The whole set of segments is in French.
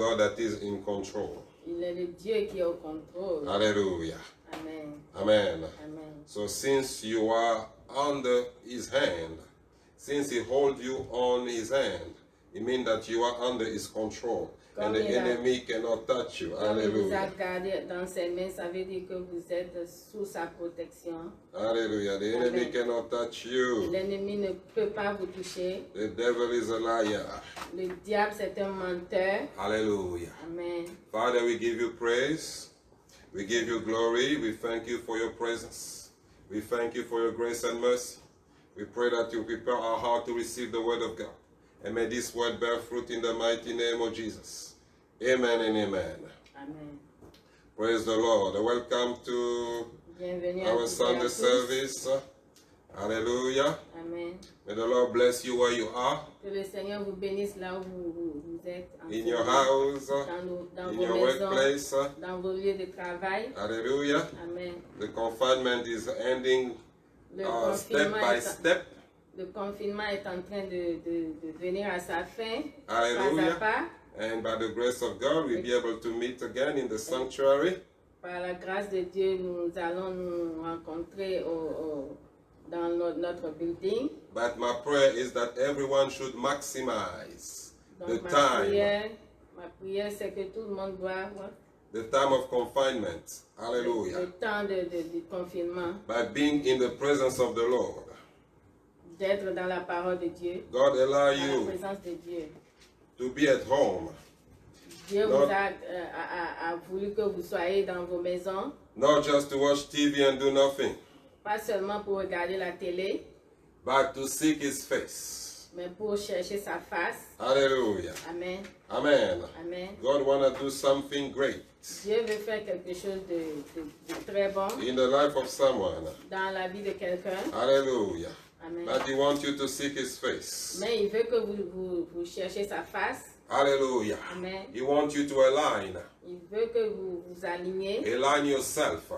God that is in control. Il est le Dieu qui est au contrôle. Hallelujah. Amen. Amen. Amen. So since you are under his hand, since he holds you on his hand, it means that you are under his control. And the enemy cannot touch you. Comme il vous a Hallelujah. gardé dans ses mains, ça veut dire que vous êtes sous sa protection. Hallelujah. The enemy cannot touch you. L'ennemi ne peut pas vous toucher. The devil is a liar. Le diable, c'est un menteur. Hallelujah. Amen. Father, we give you praise. We give you glory. We thank you for your presence. We thank you for your grace and mercy. We pray that you prepare our heart to receive the word of God. And may this word bear fruit in the mighty name of Jesus. Amen and amen. Amen. Praise the Lord. Welcome to Bienvenue our à Sunday tous. service. Hallelujah. Amen. May the Lord bless you where you are. Que le Seigneur vous bénisse là où vous êtes. In your house, dans in vos your maisons, workplace. dans vos lieux de travail. Hallelujah. Amen. The confinement is ending Le step confinement by est- step. Le confinement est en train de venir à sa fin, Hallelujah. pas à pas. And by the grace of God, we'll be able to meet again in the sanctuary. Par la grâce de Dieu, nous allons nous rencontrer dans notre building. But my prayer is that everyone should maximize the Donc time, ma prière, c'est que tout le monde doit the time of confinement. le Hallelujah. temps du confinement, By being in the presence of the Lord. d'être dans la parole de Dieu, God allow dans la you présence de Dieu. to be at home, Dieu Non. vous a voulu que vous soyez dans vos maisons, not just to watch TV and do nothing, pas seulement pour regarder la télé, but to seek his face. mais pour chercher sa face. Hallelujah. Amen. Amen. Amen. God want to do something great Dieu veut faire quelque chose de très bon in the life of someone. dans la vie de quelqu'un. Hallelujah. Amen. But he wants you to seek his face. Mais il veut que vous cherchiez sa face. Hallelujah. Amen. He wants you to align. Il veut que vous vous aligniez, Align yourself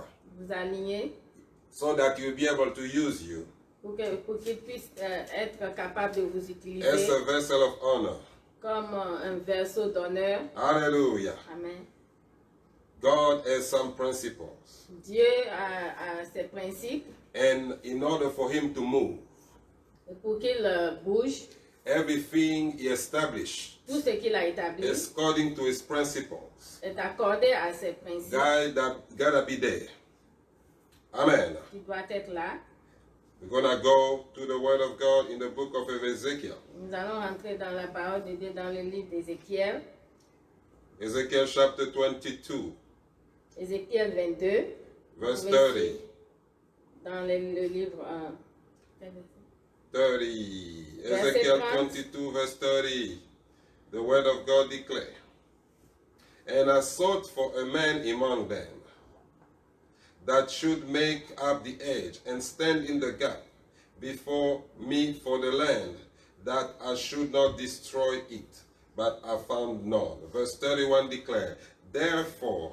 so that you'll be able to use you pour qu'il puisse être capable de vous utiliser as a vessel of honor. comme un verseau d'honneur. Hallelujah. Amen. God has some principles. Dieu a ses principes And in order for him to move, et pour qu'il bouge, everything he established tout ce qu'il a établi is according to his principles. est accordé à ses principes God that gotta be there. Amen. qui doit être là. We're gonna go to the word of God in the book of Ezekiel. Nous allons rentrer dans la parole de Dieu dans le livre d'Ézéchiel. Ezekiel chapter 22, Ézéchiel 22. verse Vous pouvez 30. suivre dans le livre 30. Verset Ezekiel 30. 22, verse 30. The word of God declare. And I sought for a man among them that should make up the edge and stand in the gap before me for the land, that I should not destroy it. But I found none. Verse 31 declare, Therefore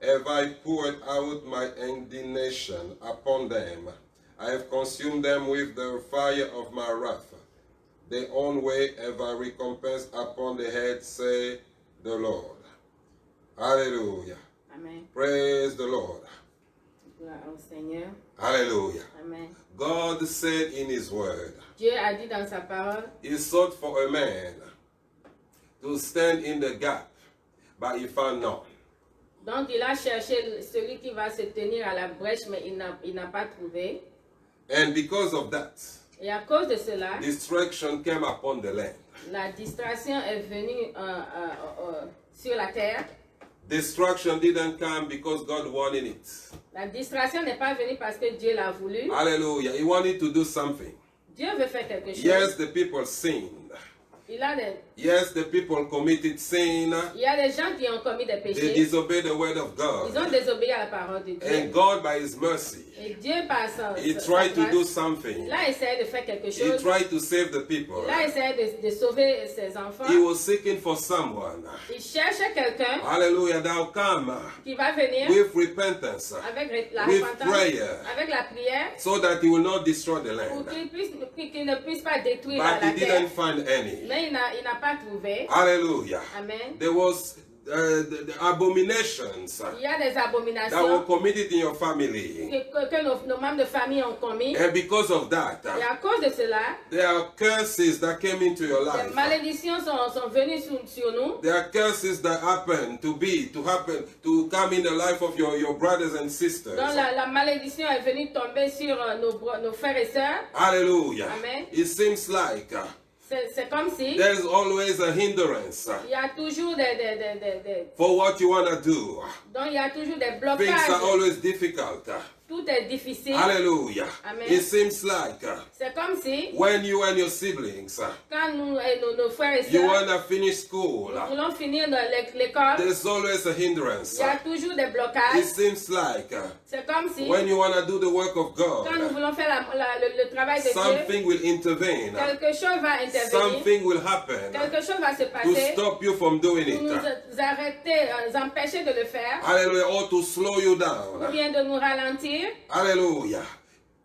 have I poured out my indignation upon them. I have consumed them with the fire of my wrath. Their own way have I recompensed upon the head, say the Lord. Hallelujah. Amen. Praise the Lord. Gloire au Seigneur. Hallelujah. Amen. God said in his word, Dieu a dit dans sa parole, he sought for a man to stand in the gap, but he found none. donc il a cherché celui qui va se tenir à la brèche, mais il n'a pas trouvé. And because of that, Et à cause de cela, destruction came upon the land. la distraction est venue sur la terre. Destruction didn't come because God wanted it. La distraction n'est pas venue parce que Dieu l'a voulu. Hallelujah. He wanted to do something. Dieu veut faire quelque chose. Yes, the people sinned. Il Yes, the people committed sin. y a des gens qui ont commis des They péchés. disobeyed the word of Ils ont God. désobéi à la parole de Dieu. And God, by his mercy, Et Dieu, par he sa tried to do grâce, something. il a essayé de faire quelque He chose. tried to save the people. Il a essayé de sauver ses enfants. He was seeking for someone. Il cherche quelqu'un Hallelujah. Thou come qui va venir with repentance, avec la with repentance, prayer, avec la prière, so that he will not destroy the pour land. qu'il ne puisse pas détruire But la he terre. didn't find any. Mais Mais il n'a pas trouvé. Hallelujah. Amen. There was the abominations Il y a des that were abominations committed in your family. que nos membres de famille ont commis. And because of that, Et à cause de cela, there are curses that came into your des life. malédictions sont venues sur nous. There are curses that happen to come in the life of your brothers and sisters. Donc la malédiction est venue tomber sur nos frères et sœurs. Hallelujah. Amen. It seems like C'est comme si there's always a hindrance il y a toujours des for what you want to do. donc il y a toujours des Things blocages. are always difficult. Tout est difficile. Hallelujah. Amen. It seems like C'est comme si when you and your siblings quand nous et nos frères et you sœurs want to finish school, nous voulons finir l'école, there's always a hindrance. il y a toujours des It blocages. seems like C'est comme si when you want to do the work of quand nous God, voulons faire le travail de Dieu, something will intervene. quelque chose va intervenir, Something will happen quelque chose va se to passer stop you from doing pour nous it. arrêter, nous empêcher de le faire, Hallelujah. Or to slow you ou down. bien de nous ralentir. Hallelujah.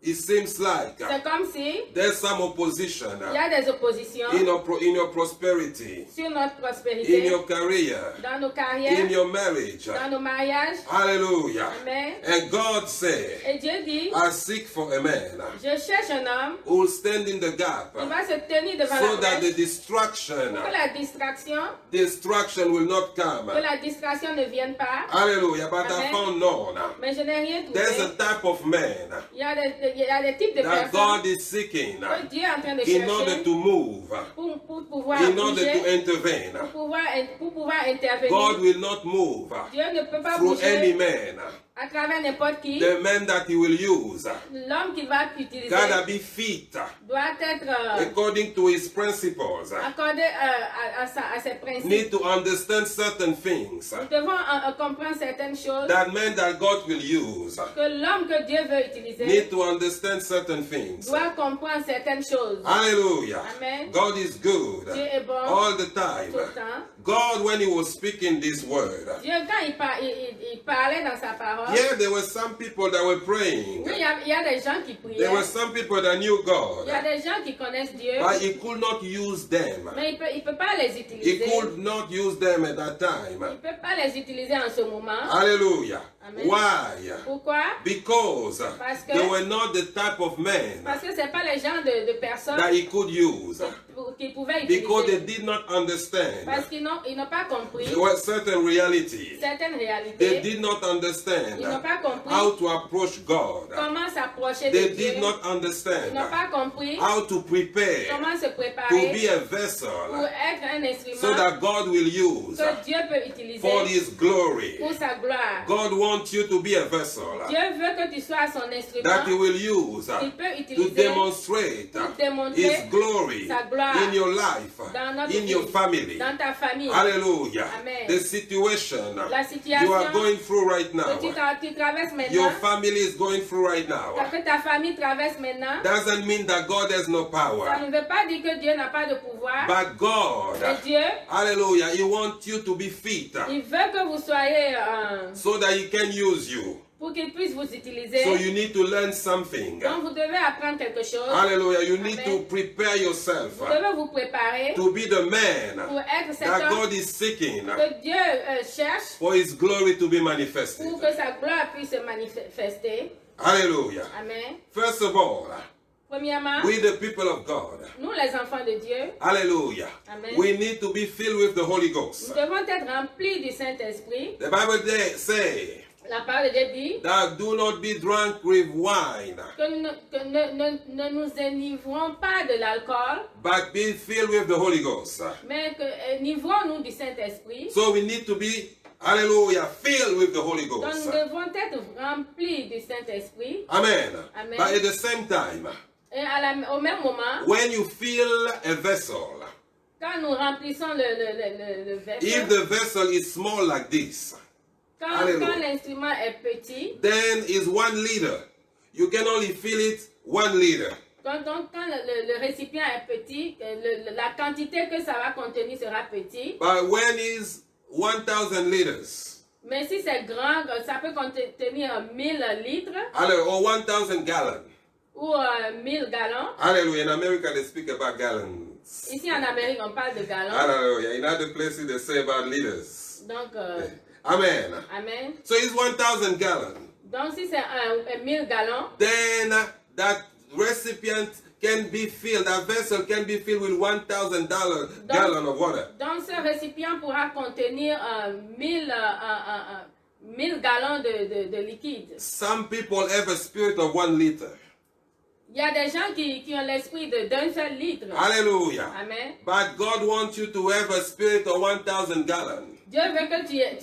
It seems like C'est comme si there's some opposition il y a des oppositions in your prosperity, sur notre in prospérité, your career, dans nos in carrières, your marriage. dans nos mariages. Hallelujah. Amen. And God said, Et Dieu dit, I seek for a man je cherche un homme who will stand in the gap qui va se tenir devant so la that the brèche pour que la distraction will not come. ne vienne pas. Hallelujah. But I Amen. found none. Mais je n'ai rien There's a trouvé. type of man Il y a des types de that personnes God is seeking que Dieu est en train de in order chercher to move, pour pouvoir in order to bouger, intervene. pour pouvoir intervenir. God will not move Dieu ne peut pas through any bouger man. à travers n'importe qui. The man that he will use L'homme qu'il va utiliser gotta be fit doit être according to his principles. accordé à ses principes. Need to understand certain things. Nous devons comprendre certaines choses. That man that God will use Que l'homme que Dieu veut utiliser need to understand certain things. doit comprendre certaines choses. Hallelujah. Amen. God is good Dieu est bon all the time. tout le temps. God, when he was speaking this word, Dieu, quand il parlait dans sa parole, yeah, there were some people that were praying. oui, il y a des gens qui priaient. There were some people that knew Il God, y a des gens qui connaissent Dieu, but he could not use them. mais il peut pas les He utiliser. could not use them at that Il time. peut pas les utiliser en ce moment. Hallelujah. Amen. Why? Pourquoi? Because Parce que- they were not the type of men Parce que c'est pas les gens de personnes that he could use. qui pouvaient Because they utiliser. did not understand Parce qu'ils n'ont pas compris certain reality. certaines They réalités. did not understand Ils n'ont pas compris how to approach God. comment s'approcher de They Dieu. did not Ils understand n'ont pas compris how to prepare comment se to préparer be a pour vessel être un so instrument that God will use que Dieu peut utiliser for his glory. pour sa gloire. God wants you to be a vessel Dieu veut que tu sois son instrument. that he will use Il peut to utiliser demonstrate pour démontrer his glory sa gloire in your life, dans notre in your vie, family. dans ta famille. Hallelujah. Amen. The situation La situation you are going through right now, que tu traverses your maintenant, family is going through right now, que ta famille traverse maintenant, doesn't mean that God has no ça power. ne veut pas dire que Dieu n'a pas de pouvoir. But God, Mais Dieu, hallelujah, he wants you to be fit il veut que vous soyez so that he can use you. pour qu'il puisse vous utiliser. So you need to learn something. Donc vous devez apprendre quelque chose. Hallelujah. You need Amen. to prepare yourself Vous devez vous préparer to be the man pour être cet that homme God is seeking que Dieu cherche for his glory to be manifested. pour que sa gloire puisse se manifester. Hallelujah. Amen. First of all, Premièrement, we the people of God, nous les enfants de Dieu, hallelujah, Amen. we need to be filled with the Holy nous Ghost. devons être remplis du Saint-Esprit. The Bible there say La parole de Dieu dit that do not be drunk with wine, que ne nous enivrons pas de l'alcool, but be filled with the Holy Ghost. mais que enivrons-nous du Saint-Esprit. So we need to be, hallelujah, filled with the Holy Donc Ghost. nous devons être remplis du Saint-Esprit. Amen. Amen. But at the same time, Et au même moment, when you fill a vessel, quand nous remplissons le if vessel, the vessel is small like this, quand Hallelujah. l'instrument est petit, then is 1 liter. You can only fill it 1 liter. quand le récipient est petit, la quantité que ça va contenir sera petite. But when is 1,000 liters, Mais si c'est grand, ça peut contenir 1000 litres hallelujah, or 1,000 gallons. ou 1000 gallons. Hallelujah. In America, they speak about gallon. Ici en Amérique, on parle de gallons. Hallelujah. In other places, they say about liters. Donc, Amen. amen. So it's 1,000 gallons. Donc, si c'est 1000 gallons, Then that recipient can be filled, that vessel can be filled with 1,000 gallon of water. donc ce récipient pourra contenir 1000 gallons de liquide. Some people have a spirit of 1 liter. Il y a des gens qui ont l'esprit d'un seul litre. Hallelujah. Amen. But God wants you to have a spirit of 1,000 gallons. Dieu veut que tu aies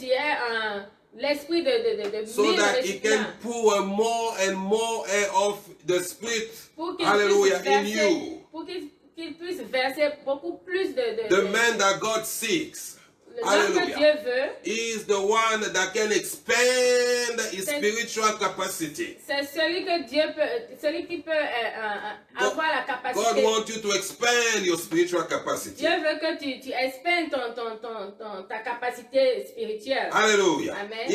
l'esprit de So 1000 that He can récipients. pour more and more of the Spirit, Pour qu'il hallelujah, puisse in verser, you. pour qu'il puisse verser beaucoup plus The man that God seeks, l'homme que Dieu hallelujah, veut, is the one that can expand his spiritual capacity. c'est celui qui peut avoir la God capacité. wants you to expand your spiritual capacity. Dieu veut que tu expandes ta capacité spirituelle. Hallelujah. Amen.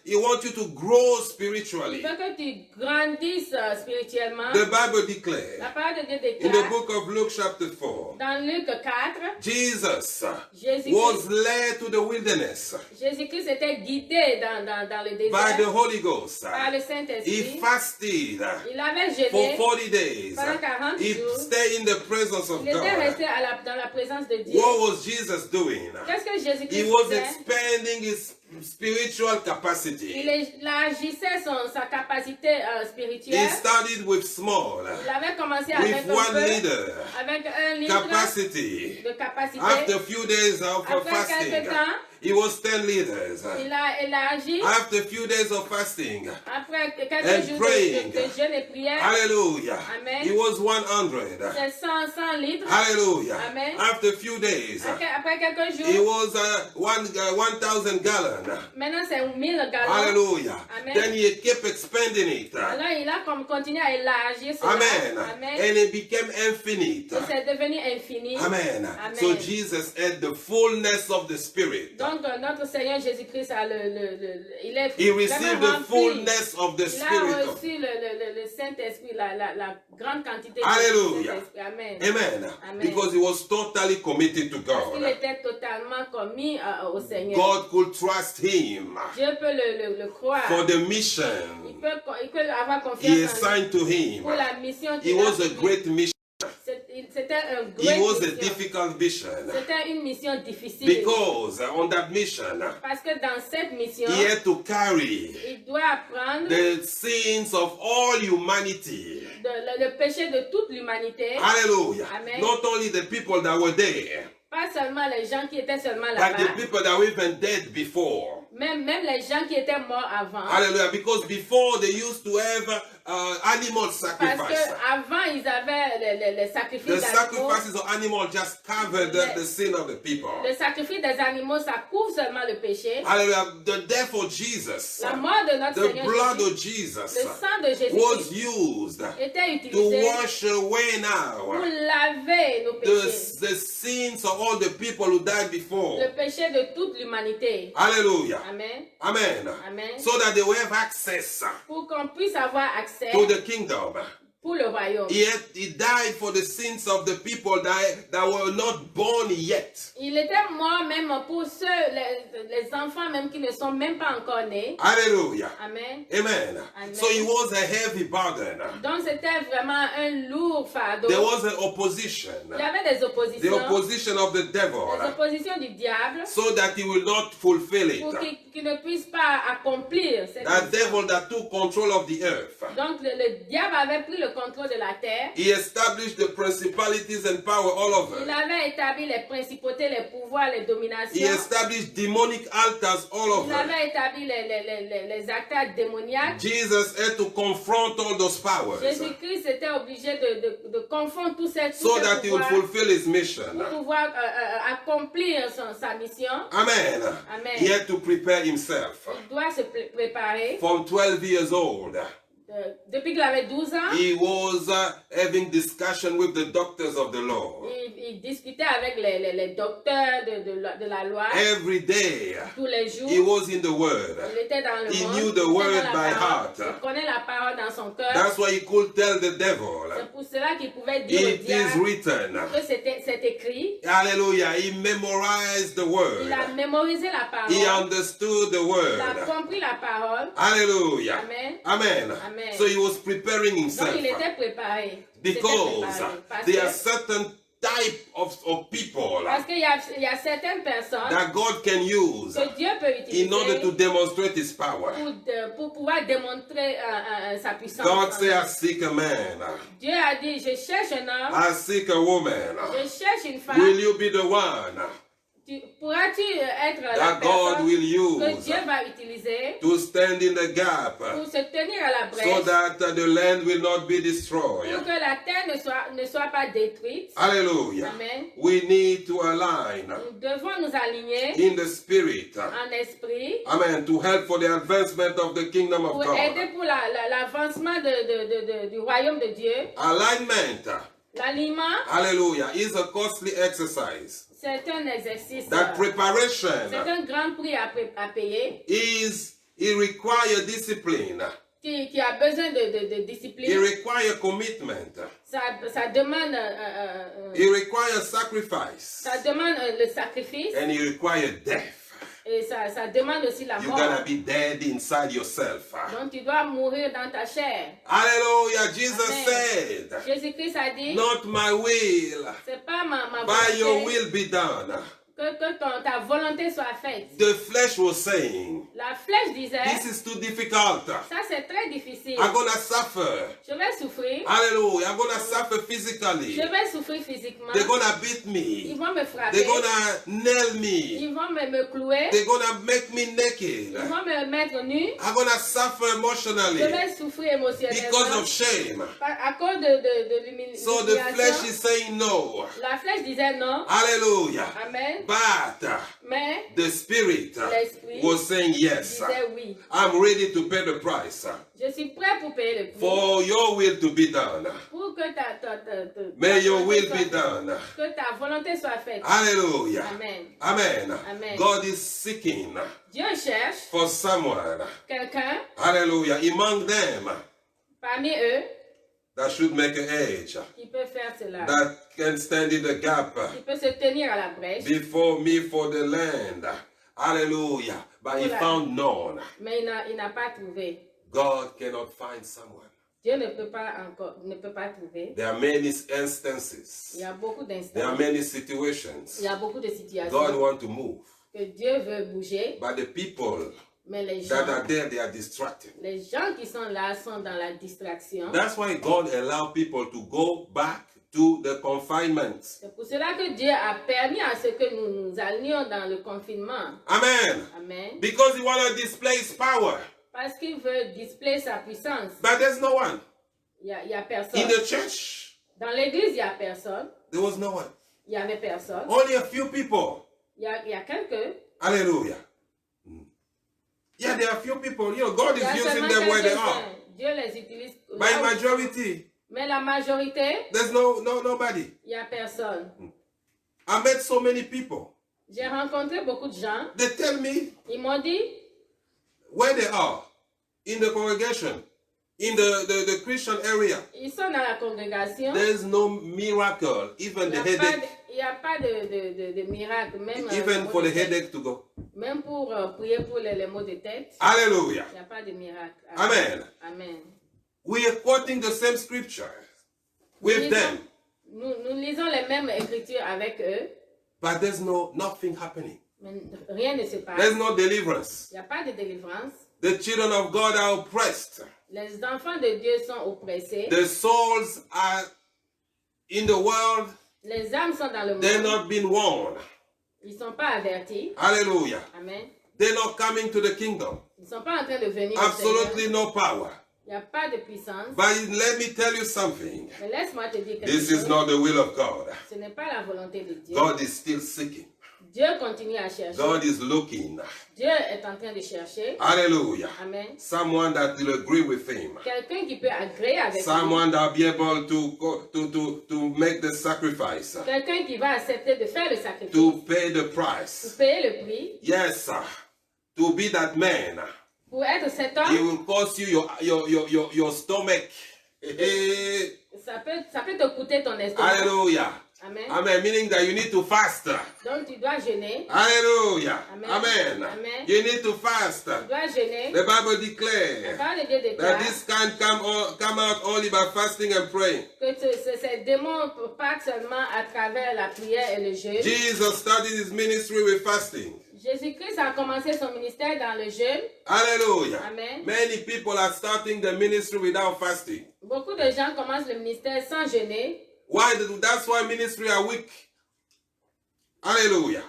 He wants you to grow Il spiritually. veut que tu grandisses spirituellement. The Bible La declares parole de Dieu in the déclare book of Luke chapter 4, dans Luc 4, Jesus Jésus-Christ was led to the wilderness était guidé dans le by désert the Holy Ghost. par le He Saint-Esprit. fasted Il avait for jeûné 40 days. pendant 40 He jours. stayed in the presence of Il était God. resté dans la présence de Dieu. What was Jesus doing? Qu'est-ce que He Jésus-Christ was faisait? expanding his spiritual capacity. Il agissait sa capacité He spirituelle. started with small, Il avait commencé with avec 1 liter avec 1 litre capacity. de capacité. After a few days of Après fasting, quelques temps, it was 10 liters. il a agi. After a few days of fasting, Après And quelques jours praying. de jeûne et prière, hallelujah, Amen. it was 100. c'est 100 litres. Hallelujah. Amen. After a few days, Après quelques it jours, was 1,000 gallons. maintenant c'est 1000 gallons. Hallelujah. Amen. Then he kept expanding it. Alors il a continué à élargir cela. Amen. Amen. And it became infinite. Et c'est devenu infini. Amen. Amen. So Jesus had the fullness of the Spirit. Donc notre Seigneur Jésus-Christ a il est He received vraiment the rempli. fullness of the Il a Spirit. reçu le Saint-Esprit, la grande quantité Hallelujah. du Saint-Esprit. Amen. Amen. Amen. Because he was totally committed to Parce qu'il God. était totalement commis au Seigneur. God could trust him Dieu peut le croire. for the mission Il peut avoir he confiance en lui assigned to him. pour la mission It qu'il a was a pour lui. great mission. C'était un It great was a mission. difficult mission. C'était une mission difficile. Because on that mission, Parce que dans cette mission, he had to carry il doit apprendre the sins of all humanity. le péché de toute l'humanité. Hallelujah. Amen. Not only the people that were there, Pas seulement les gens qui étaient seulement but là-bas. the people that were even dead before. Même les gens qui étaient morts avant. Hallelujah. Because before they used to have animal Parce sacrifice. qu'avant, ils avaient les sacrifices The d'animaux. sacrifices of animals just covered the sin of the people. Le sacrifice des animaux, ça couvre seulement le péché. Hallelujah. The death of Jesus, La mort de notre the Seigneur blood Jésus, of Jesus le sang de was Jésus used était to utilisé wash away pour now laver nos péchés. the sins of all the people who died before. Le péché de toute l'humanité. Hallelujah. Amen. Amen. Amen. So that they will have access Pour qu'on puisse avoir accès to the kingdom. pour le royaume. He died for the sins of the people that were not born yet. Il était mort même pour ceux, les enfants même qui ne sont même pas encore nés. Hallelujah. Amen. Amen. Amen. So it was a heavy burden. Donc c'était vraiment un lourd fardeau. There was an opposition. Il y avait des The oppositions. opposition of the devil. Les oppositions du diable. So that he will not fulfill it. Pour qu'il ne puisse pas accomplir cette That mission. devil that took control of the earth. Donc le diable avait pris le contrôle de la terre. He established the principalities and power all Il over. avait établi les principautés, les pouvoirs, les He dominations. established demonic altars all Il over. avait établi les actes démoniaques. Jesus had to confront all those powers Jésus-Christ était obligé de confondre tous ces so that he would pouvoirs fulfill his mission. pour pouvoir accomplir sa mission. Amen. Amen. He had to prepare himself. Il doit se préparer. From 12 years old, Depuis qu'il avait 12 ans, he was having discussion with the doctors of the law. il discutait avec les docteurs de la loi Every day, tous les jours. he was in the Word. Il était dans le He monde. knew the il était word dans la by parole. heart. Il connaît la parole dans son cœur. That's why he could tell the devil, C'est pour cela qu'il pouvait dire au it is diable written. que c'est écrit. Hallelujah. He memorized the word. Il a mémorisé la parole. He understood the Il a word. compris la parole. Hallelujah. Amen. Amen. Amen. So he was preparing Donc himself il était préparé. because Parce there are que- certain type of people Parce qu'il y a certaines personnes that God can use que Dieu peut utiliser in order to demonstrate his power. pour pouvoir démontrer sa puissance. God said, I seek a man. Dieu a dit, je cherche un homme, I seek a woman. je cherche une femme. Will you be the one Pourras-tu être la that God personne will que use Dieu va utiliser to stand in the gap pour se tenir à la so brèche that the land will not be pour destroyed? que la terre ne soit pas détruite? Hallelujah. Amen. We need to align Nous devons nous aligner in the spirit. en esprit Amen. To help for the advancement of the kingdom of pour God. aider pour l'avancement du royaume de Dieu. Alignment, L'aliment, hallelujah, is a costly exercise. c'est un exercice. That C'est preparation un grand prix à payer it requires discipline. qui a besoin de It discipline. requires commitment. Ça demande, It requires sacrifice. ça demande le sacrifice And it requires death. et ça demande aussi la You're mort. gonna be dead inside yourself. Donc tu dois mourir dans ta chair. Hallelujah. Jesus Amen. said, Jésus-Christ a dit, not my will, c'est pas ma by your volonté will be done. que ta volonté soit faite. The flesh was saying, La flèche disait, this is too difficult. ça c'est très difficile. I'm gonna suffer. Je vais souffrir. Hallelujah. I'm gonna suffer physically. Je vais souffrir physiquement. They're gonna beat Ils me. vont me frapper. They're gonna nail me. Ils vont me clouer. They're gonna make me naked. Ils vont me mettre nu. I'm gonna suffer Je emotionally vais souffrir émotionnellement. because of shame. À cause de l'humiliation. So the flesh is saying no. La flèche disait non. Hallelujah. Amen. But Mais the spirit l'esprit was saying yes. disait oui. I'm ready to pay the price Je suis prêt pour payer le prix. for your will to be done. Pour que May your volonté will soit be faite. done. Que ta volonté soit faite. Hallelujah. Amen. Amen. Amen. God is seeking Dieu cherche for someone. quelqu'un Hallelujah. Among them parmi eux that should make an age, qui peut faire cela. that can stand in the gap Qui peut se tenir à la brèche. before me for the land. Hallelujah. But he found none. Mais il n'a pas trouvé. God cannot find someone. Dieu ne peut pas trouver. There are many Il instances. y a beaucoup There are d'instances. many situations. Il y a beaucoup de situations God wants to move. que Dieu veut bouger, But the people mais les that are gens, there, they are distracted. les gens qui sont là sont dans la distraction. That's why God allowed people to go back to the confinement. C'est pour cela que Dieu a permis à ce que nous nous allions dans le confinement. Amen. Amen. Because he wants to display his power. Parce qu'il veut displayer sa puissance. But there's no one. Il y a personne. In the church, Dans l'église, il n'y a personne. there was no one. Il n'y avait personne. Only a few people. Il y a quelqu'un. Hallelujah. Yeah, there are few people. You know, God Il y is a using seulement them where they are. quelques-uns. Dieu les utilise. By là où- majority, Mais la majorité, there's nobody. il n'y a personne. I met so many people. J'ai rencontré beaucoup de gens. They tell me Ils m'ont dit, where they are in the congregation, in the Christian area. ils sont dans la congrégation. There's no miracle, even the headache, Il n'y a pas de miracle, même, even maux for de the tête. headache to go. Même pour prier pour les maux de tête. Hallelujah. Il n'y a pas de miracle. Amen. Amen. We are quoting the same scripture with them, Nous lisons les mêmes écritures avec eux, but there's nothing happening. mais rien ne se passe. There's no deliverance. Il n'y a pas de délivrance. The children of God are oppressed. Les enfants de Dieu sont oppressés. The souls are in the world. Les âmes sont dans le They're monde. not being warned. Ils ne sont pas avertis. Hallelujah. Amen. They're not coming to the kingdom. Ils ne sont pas en train de venir au Absolutely Seigneur. no power. Il n'y a pas de puissance. But let me tell you something. Mais laisse-moi te dire quelque This chose. is not the will of God. Ce n'est pas la volonté de Dieu. God is still seeking. Dieu continue à chercher. God is looking. Dieu est en train de chercher. Hallelujah. Amen. Someone that will agree with him. Quelqu'un qui peut agréer avec lui. Someone that will be able to make the sacrifice. Quelqu'un qui va accepter de faire le sacrifice. To pay the Pour price. payer le prix. Yes, sir. To be that man. Pour être cet It homme. will cost you your stomach. Ça peut te coûter ton estomac. Hallelujah. Amen. Amen. Meaning that you need to fast. Donc tu dois jeûner. Hallelujah. Amen. Amen. Amen. You need to fast. Tu dois jeûner. The Bible La declares parole de Dieu that déclare this can come out only by fasting and praying. que ces démons ne partent seulement à travers la prière et le jeûne. Jesus started his ministry with fasting. Jésus-Christ a commencé son ministère dans le jeûne. Hallelujah. Amen. Many people are starting the ministry without fasting. Beaucoup de gens commencent le ministère sans jeûner. Why? That's why ministry are weak. Hallelujah.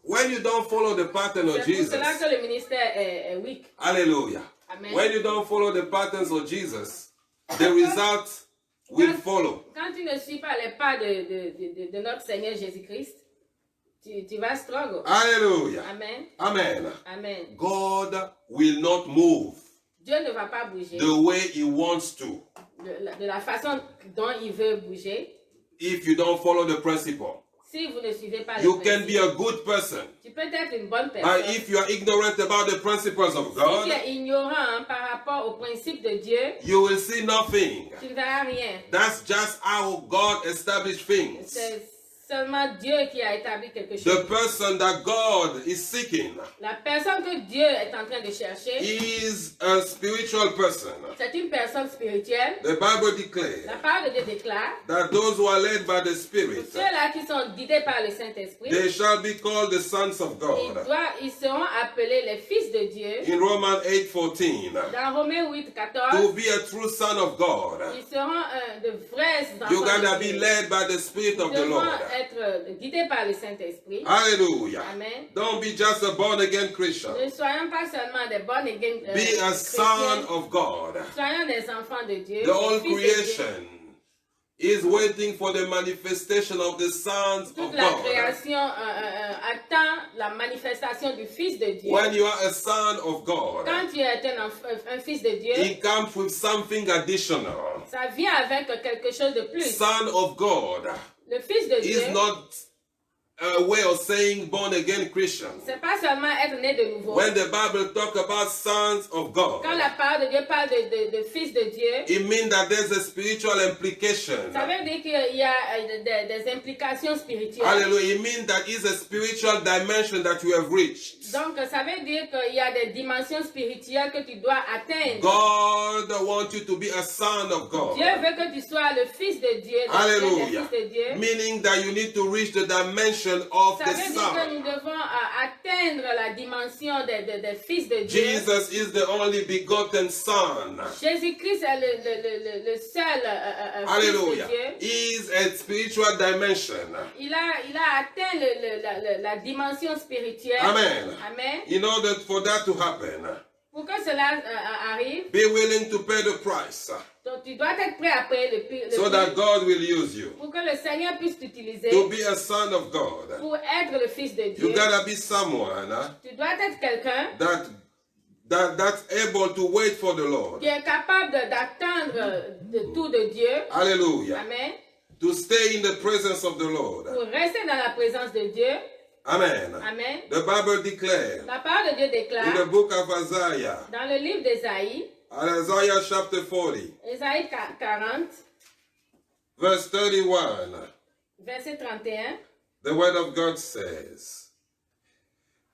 When you don't follow the pattern of C'est pour Jesus. cela que le ministère est weak. Hallelujah. Amen. When you don't follow the patterns of Jesus, the result will follow. Quand tu ne suis pas les pas de notre Seigneur Jésus-Christ, tu vas struggle. Hallelujah. Amen. Amen. Amen. God will not move Dieu ne va pas bouger the way he wants to de la façon dont il veut bouger if you don't follow the principle. si vous ne suivez pas You le can be principe. a good person, Tu peux être une bonne but personne. if you are ignorant about the principles of Si tu God, es ignorant par rapport au principe de Dieu, you will see nothing. tu ne verras rien. That's just how God established things. C'est seulement Dieu qui a établi quelque The chose. person that God is seeking La personne que Dieu est en train de chercher, is a spiritual person. c'est une personne spirituelle. The Bible La declares parole de Dieu déclare that those who are led by the Spirit, ceux-là qui sont guidés par le Saint-Esprit, they shall be called the sons of God. ils seront appelés les fils de Dieu. In Romans 8:14, Dans Romains 8, to 14, be a true son of God, ils seront de vrais enfants you gotta de be Dieu. led by the Spirit of Ils the devront Lord. être guidés par le Saint-Esprit. Hallelujah. Amen. Don't be just a born again Christian. Ne soyons pas seulement des bonnes Be a son chrétiens. of God. Soyons des enfants de Dieu. The whole des fils de Dieu. creation is waiting for the manifestation of the sons of Toute la God. création attend la manifestation du Fils de Dieu. When you are a son of God, Quand tu es un fils de Dieu, it comes with something additional. ça vient avec quelque chose de plus. Son of God Le Fils de Dieu, is not a way of saying born again Christian. c'est pas seulement être né de nouveau. When the Bible talks about sons of God, Quand la parole de Dieu parle de Fils de Dieu, it means that there's a spiritual implication. ça veut dire qu'il y a des implications spirituelles. Hallelujah. It means that is a spiritual dimension that you have reached. Donc, ça veut dire qu'il y a des dimensions spirituelles que tu dois atteindre. God wants you to be a son of God. Dieu veut que tu sois le Fils de Dieu, le Hallelujah. Fils de Dieu. Meaning that you need to reach the dimension of Ça the veut dire que son. nous devons atteindre la dimension des Fils de Dieu. Jesus is the only begotten Son. Jésus-Christ est le seul Fils de Hallelujah. Dieu. Is a spiritual dimension. Il a atteint la dimension spirituelle. Amen. Amen. In order for that to happen, Pour que cela arrive, be willing to pay the price donc tu dois être prêt à payer le prix. so that God will use you Pour que le Seigneur puisse t'utiliser to be a son of God. pour être le Fils de Dieu. You gotta be someone Tu dois être quelqu'un that's able to wait for the Lord. qui est capable d'attendre de tout de Dieu. Hallelujah. Amen. To stay in the presence of the Lord. Pour rester dans la présence de Dieu. Amen. Amen. The Bible declares La parole de Dieu in déclare the book of Isaiah, dans le livre d'Ésaïe, Isaiah chapter 40, Ésaïe 40, verse 31, verset 31. the word of God says,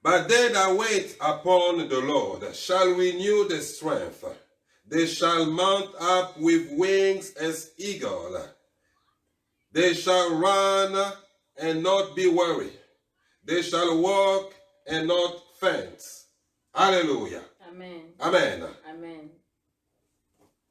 But they that wait upon the Lord shall renew their strength. They shall mount up with wings as eagle. They shall run and not be weary. They shall walk and not faint. Hallelujah. Amen. Amen. Amen.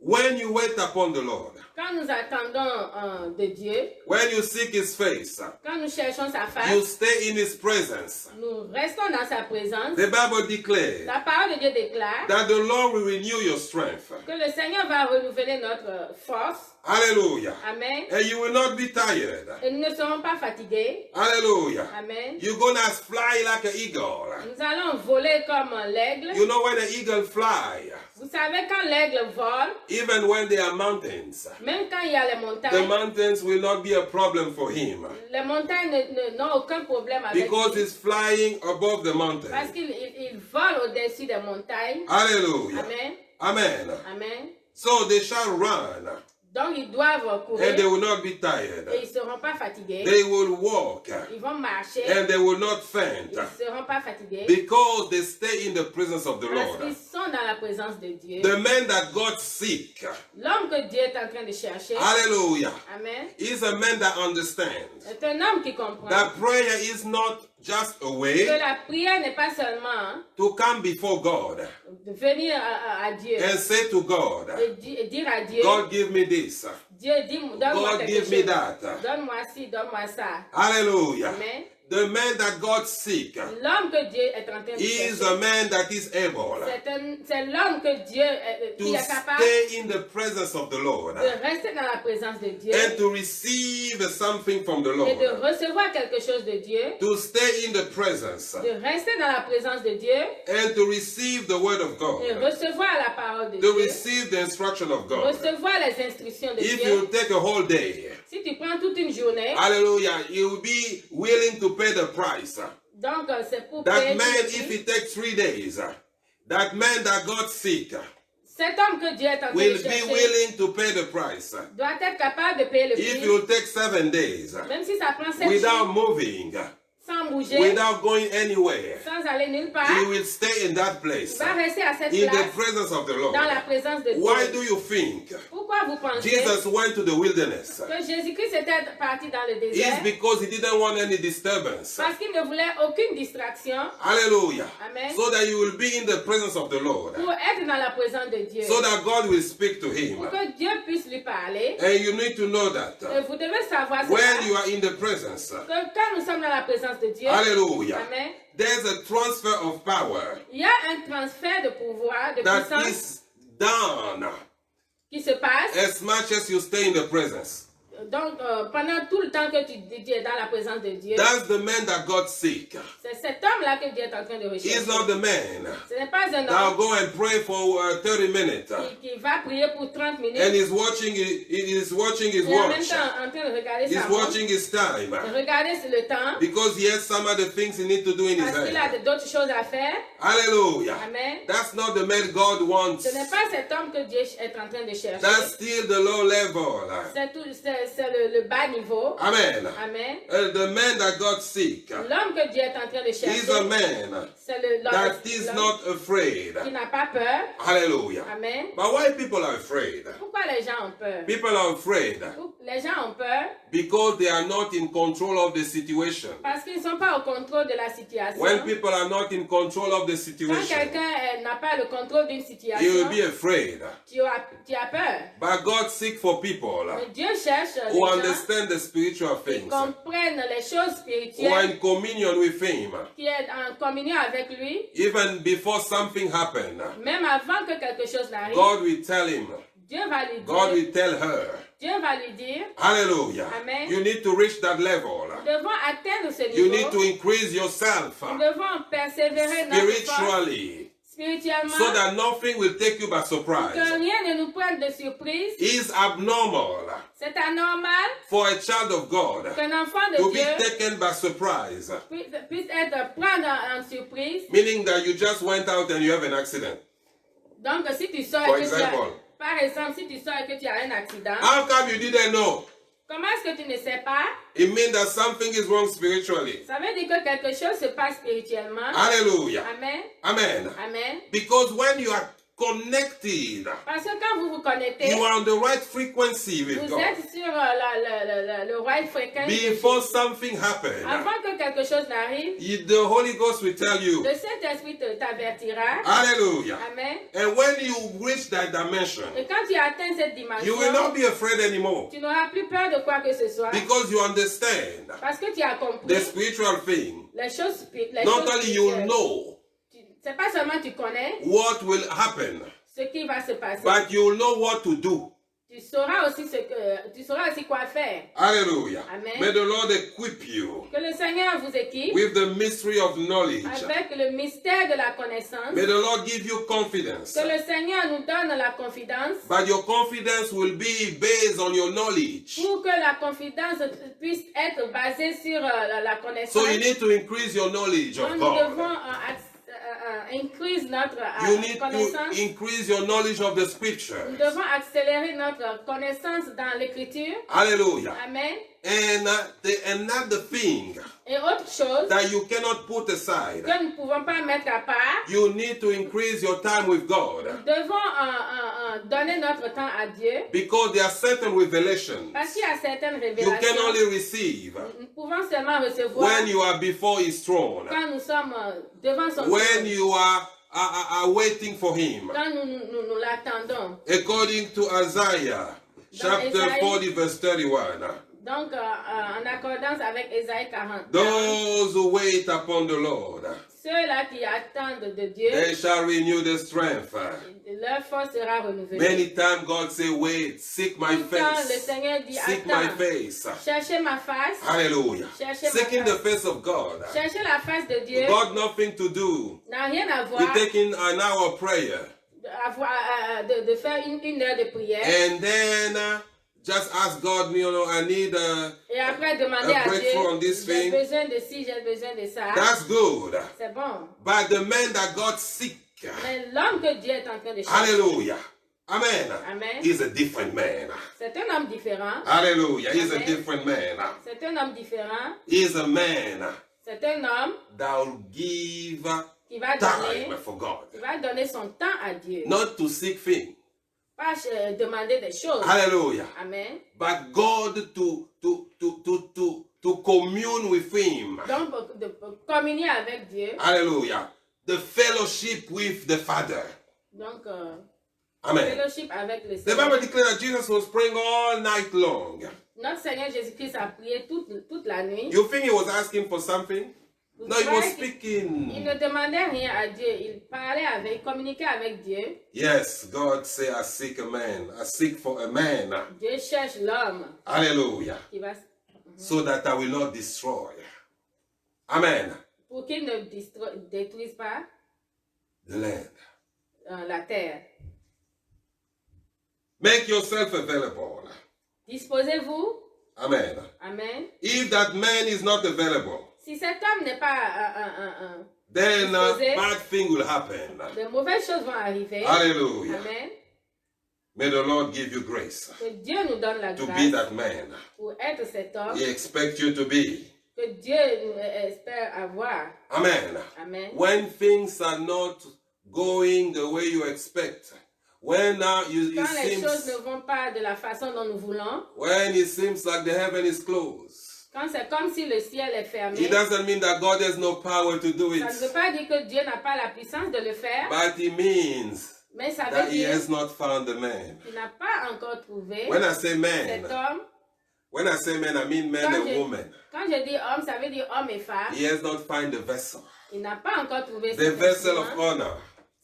When you wait upon the Lord, quand nous attendons de Dieu, when you seek His face, quand nous cherchons sa you face, stay in His presence. nous restons dans sa présence. The Bible declares La parole de Dieu déclare that the Lord will renew your strength. que le Seigneur va renouveler notre force. Hallelujah. Amen. And you will not be tired. Et nous ne serons pas fatigués. Hallelujah. Amen. You're going to fly like an eagle. Nous allons voler comme l'aigle. You know when an eagle fly, Vous savez quand l'aigle vole, even when there are mountains, même quand il y a les the montagnes, mountains will not be a problem for him les montagnes n'ont aucun problème avec because lui. he's flying above the Parce mountain. qu'il vole au-dessus des montagnes. Hallelujah. Amen. Amen. Amen. So they shall run Donc ils doivent courir and they will not be tired. et ils ne seront pas fatigués. They will walk Ils vont marcher, and they will not faint ils ne seront pas fatigués. because they stay in the presence of the Parce Lord. qu'ils sont dans la présence de Dieu. The man that God seek, L'homme que Dieu est en train de chercher, hallelujah, amen, is a man that understands est un homme qui comprend that prayer is not just a que way la prière n'est pas seulement to come before God de venir à Dieu and say to God, et dire à Dieu, God give me this, Dieu, donne-moi God quelque give me chose, that. donne-moi ci, donne-moi ça. Hallelujah. Amen. The man that God seek L'homme que Dieu est en train de is chercher, a man that is able c'est l'homme que Dieu qui to est capable stay in the presence of the Lord de rester dans la présence de Dieu and to receive something from the et de Lord, recevoir quelque chose de Dieu, to stay in the presence de rester dans la présence de Dieu and to receive the word of et God, recevoir la parole de to Dieu, receive the instruction of God. recevoir les instructions de If Dieu. you take a whole day, Si tu prends toute une journée, hallelujah, you'll be willing to pay the price. donc c'est pour That payer man, tout le if prix. it takes 3 days, that man that God seek Cet homme que Dieu est en train will de be chercher willing to pay the price. doit être capable de payer le If it prix, will take 7 days, même si ça prend 7 without jours, moving, sans bouger, without going anywhere, sans aller nulle part, he will stay in that il place, va rester à cette in the place, presence of the Lord. dans la présence de Why Dieu. do you think Pourquoi vous pensez Jesus went to the wilderness? que Jésus-Christ était parti dans le It's désert? because he didn't want any disturbance. Parce qu'il ne voulait aucune distraction Hallelujah. Amen. So that you will be in the presence of the Lord. pour être dans la présence de Dieu. So that God will speak to him. Pour que Dieu puisse lui parler. And you need to know that Et vous devez savoir when cela, you are in the presence, que quand nous sommes dans la présence de Dieu, hallelujah, Amen, there's a transfer of power il y a un transfert de pouvoir, de that puissance is done qui se passe. as much as you stay in the presence. Donc, pendant tout le temps que tu es dans la présence de Dieu, That's the man that God seek. c'est cet homme-là que Dieu est en train de rechercher. He's not the man Ce n'est pas un that'll homme go and pray for 30 minutes qui va prier pour 30 minutes and he's watching his et en même watch. temps en train de regarder He's sa montre, watching his time de regarder sur le temps, because he has some other things he needs to do in his parce qu'il a hand. d'autres choses à faire. Hallelujah. Amen. That's not the man God wants. Ce n'est pas cet homme que Dieu est en train de chercher. That's still the low level. C'est le bas niveau. Amen. Amen. The man that God seek L'homme que Dieu est en train de is chercher, a man c'est that is l'homme not afraid. qui n'a pas peur. Hallelujah. Amen. But why people are afraid? Pourquoi les gens ont peur? People are afraid Les gens ont peur because they are not in control of the situation. parce qu'ils ne sont pas au contrôle de la situation. When people are not in control of the Quand situation, quelqu'un n'a pas le contrôle d'une he situation, will be afraid. tu as peur. But God seek for people Mais Dieu cherche les who gens understand the spiritual qui things, comprennent les choses who are spirituelles, in communion with Him, qui est en communion avec lui, even before something happens. même avant que quelque chose n'arrive. God will tell him, Dieu va lui God dire, will tell her, Dieu va lui dire, hallelujah, Amen. you need to reach that level. nous devons atteindre ce You need to niveau, increase yourself nous devons persévérer dans notre force spiritually spirituellement, so that nothing will take you by que surprise. rien ne nous prenne de surprise. It's abnormal C'est anormal for a child of God qu'un enfant de to be Dieu taken by surprise, puisse être prendre en surprise. meaning that you just went out and you have an accident. Donc, si tu sors For et que tu as, example. par exemple, si tu sors et que tu as un accident, How come you didn't know? comment est-ce que tu ne sais pas? It means that something is wrong spiritually. Ça veut dire que quelque chose se passe spirituellement. Hallelujah. Amen. Amen. Amen. Because when you are connected. Parce que quand vous vous connectez, You are on the right frequency with vous God. êtes sur le right fréquence. Before something happens, Avant que quelque chose n'arrive, the Holy Ghost will tell you. le Saint-Esprit t'avertira. Hallelujah. Amen. And when you reach that dimension, Et quand tu atteins cette you dimension, will not be afraid anymore. tu n'auras plus peur de quoi que ce soit. Because you understand Parce que tu as compris the spiritual thing. les choses. Not only you know C'est pas seulement tu connais what will happen, ce qui va se passer. but you will know what to do. Tu sauras aussi quoi faire. Hallelujah. Amen. May the Lord equip you Que le Seigneur vous équipe with the mystery of knowledge. avec le mystère de la connaissance. May the Lord give you confidence. Que le Seigneur nous donne la confidence. But your confidence will be based on your knowledge. Pour que la confidence puisse être basée sur la connaissance. So you need to increase your knowledge of Donc, nous devons God. increase notre You need connaissance. to increase your knowledge of the Nous scriptures. devons accélérer notre connaissance dans l'écriture. Hallelujah. Amen. And another thing Et autre chose that you cannot put aside, que nous ne pouvons pas mettre à part, you need to increase your time with God. nous devons donner notre temps à Dieu. Because there are certain revelations Parce qu'il y a certaines you can révélations. only receive Nous pouvons seulement recevoir when you are before His throne, quand nous sommes devant son when trône. you are waiting for Him. Quand nous l'attendons. According to Isaiah chapter Isaiah. 40 verse 31. Donc, en accordance avec Ésaïe 40. Those who wait upon the Lord, Ceux-là qui attendent de Dieu, they shall renew their strength. leur force sera renouvelée. Many times God say, wait, seek my Tout le temps, le face. Seigneur dit, Seek my attends, face. cherchez ma face, Hallelujah. Cherchez ma Seeking the face. face of God. cherchez la face de Dieu, God nothing to do n'a rien à voir with taking an hour prayer. de faire une heure de prière. And then just ask God, I need Et après, demander a à Dieu, breakthrough on this j'ai thing. besoin de ci, j'ai besoin de ça. That's good. C'est bon. But the man that God seek, Mais l'homme que Dieu est en train de chercher, hallelujah, amen, Amen. is a different man. c'est un homme différent. Hallelujah, he's a Amen. different man. C'est un homme différent. He's a man C'est un homme that will give qui va time for God, donner son temps à Dieu. not to seek things. Pas demander des choses. Hallelujah. Amen. But God to commune with Him. Donc, de communier avec Dieu. Hallelujah. The fellowship with the Father. Donc, Amen. fellowship avec le The Seigneur. Bible declares that Jesus was praying all night long. Notre Seigneur Jésus-Christ a prié toute la nuit. You think He was asking for something? Vous No, He croyez was qu'il- speaking. Il ne demandait rien à Dieu. Il parlait il communiquait avec Dieu. Yes, God say, I seek a man. I seek for a man. Dieu cherche l'homme Hallelujah. qui va, So that I will not destroy. Amen. pour qu'il ne détruise pas The land. la terre. Make yourself available. Disposez-vous. Amen. Amen. If that man is not available, Si cet homme n'est pas then Disposé. bad thing will happen. de mauvaises choses vont arriver. Hallelujah. Amen. May the Lord give you grace Que Dieu nous donne la to be grâce that man. pour être cet homme He expects you to be. que Dieu espère avoir. Amen. Amen. When things are not going the way you expect, when Quand les choses ne seems vont pas de la façon dont nous voulons, when it seems like the heaven is closed, quand c'est comme si le ciel est fermé, it doesn't mean that God has no power to do ça ne veut it, pas dire que Dieu n'a pas la puissance de le faire, but it means mais ça that veut He dire has not found the man. qu'il n'a pas encore trouvé When I say cet man, homme. when I say man, I mean man Quand and je, woman. quand je dis homme, ça veut dire homme et femme. He has not found the vessel, Il n'a pas encore trouvé the cet vessel of instrument, honor.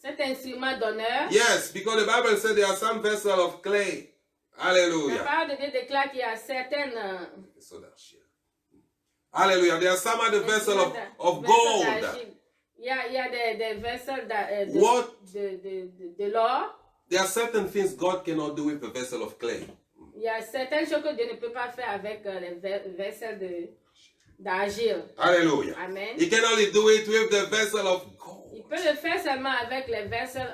cet instrument d'honneur. Yes, because the Bible said there are some vessels of clay. La Hallelujah. parole de Dieu déclare qu'il y a certaines Hallelujah. There are some other vessels of vessels gold. d'argile. Il y a des vessels What? de l'or. There are certain things God cannot do with a vessel of clay. Il y a certaines choses que Dieu ne peut pas faire avec les vessels d'argile. Hallelujah. Amen. He can only do it with the vessel of Il gold. peut le faire seulement avec les vessels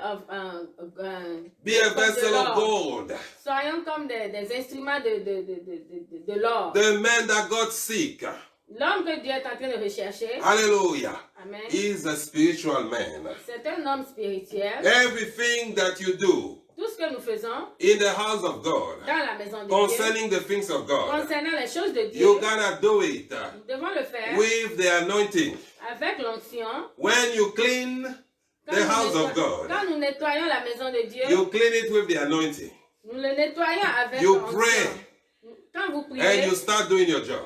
Be a comme de vessel of l'or. gold. Soyons comme des instruments de l'or. The man that God seek. L'homme que Dieu est en train de rechercher, Hallelujah. Amen. is a spiritual man. C'est un homme spirituel. Everything that you do Tout ce que nous faisons in the house of God, dans la maison de Dieu, concerning the things of God, concernant les choses de Dieu, you gotta do it nous devons le faire with the anointing. avec l'onction. When you clean Quand the nous house of nettoie- God, Quand nous nettoyons la maison de Dieu, you clean it with the anointing. nous le nettoyons avec You l'onction. pray. Quand vous And priez you start doing your job.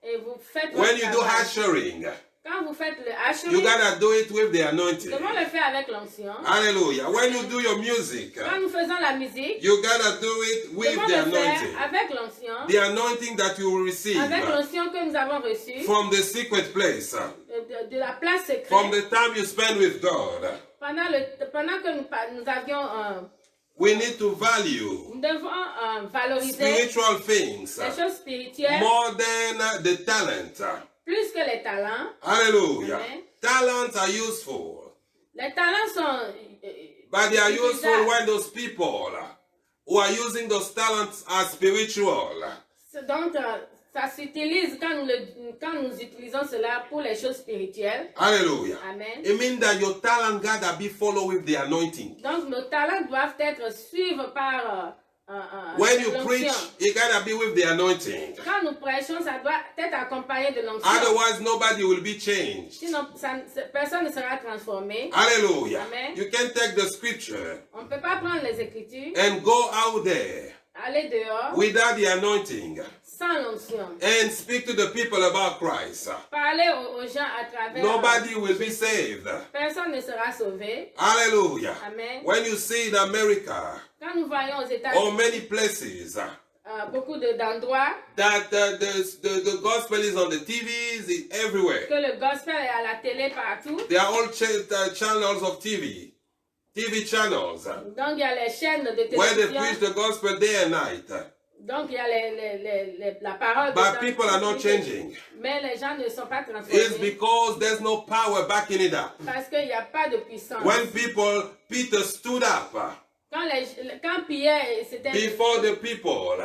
et vous faites When votre you do travail, ushering, quand vous faites le you hachement, gotta do it with the nous anointing. devons le faire avec l'onction. Hallelujah. When you do your music, Quand nous faisons la musique, you gotta do it nous with devons the le faire anointing. avec l'onction, The anointing that you will receive avec l'onction que nous avons reçue from the secret place, de la place from secrète. the time you spend with God. Pendant que nous avions, We need to value nous devons valoriser spiritual things les choses spirituelles more than the talent. plus que les talents. Hallelujah. Amen. Talents are useful, Les talents sont but they are useful utilisables. when those people who are using those talents are spiritual. Donc, ça s'utilise quand nous utilisons cela pour les choses spirituelles. Hallelujah. Amen. It means that your talent gotta be followed with the anointing. Donc, nos talents doivent être suivis par When you l'onction. preach, it gotta be with the anointing. Quand nous prêchons, ça doit être accompagné de l'onction. Otherwise, nobody will be changed. Sinon, personne ne sera transformé. Hallelujah. Amen. You can take the scripture On ne peut pas prendre les Écritures, and go out there aller dehors without the anointing sans l'onction. and speak to the people about Christ. Parler aux gens à travers. Nobody will be saved. Personne ne sera sauvé. Hallelujah. Amen. When you see in America Quand nous voyons aux or États-Unis many places beaucoup d'endroits that the gospel is on the TVs, it's everywhere. que le gospel est à la télé partout. They are all channels of TV channels Donc il y a les chaînes de where they télévision. preach the gospel day and night. Donc il y a la parole de But Dieu. people are not changing. Mais les gens ne sont pas It's transformés because there's no power backing it up. parce qu'il n'y a pas de puissance. When Peter stood up Quand Pierre c'était before the people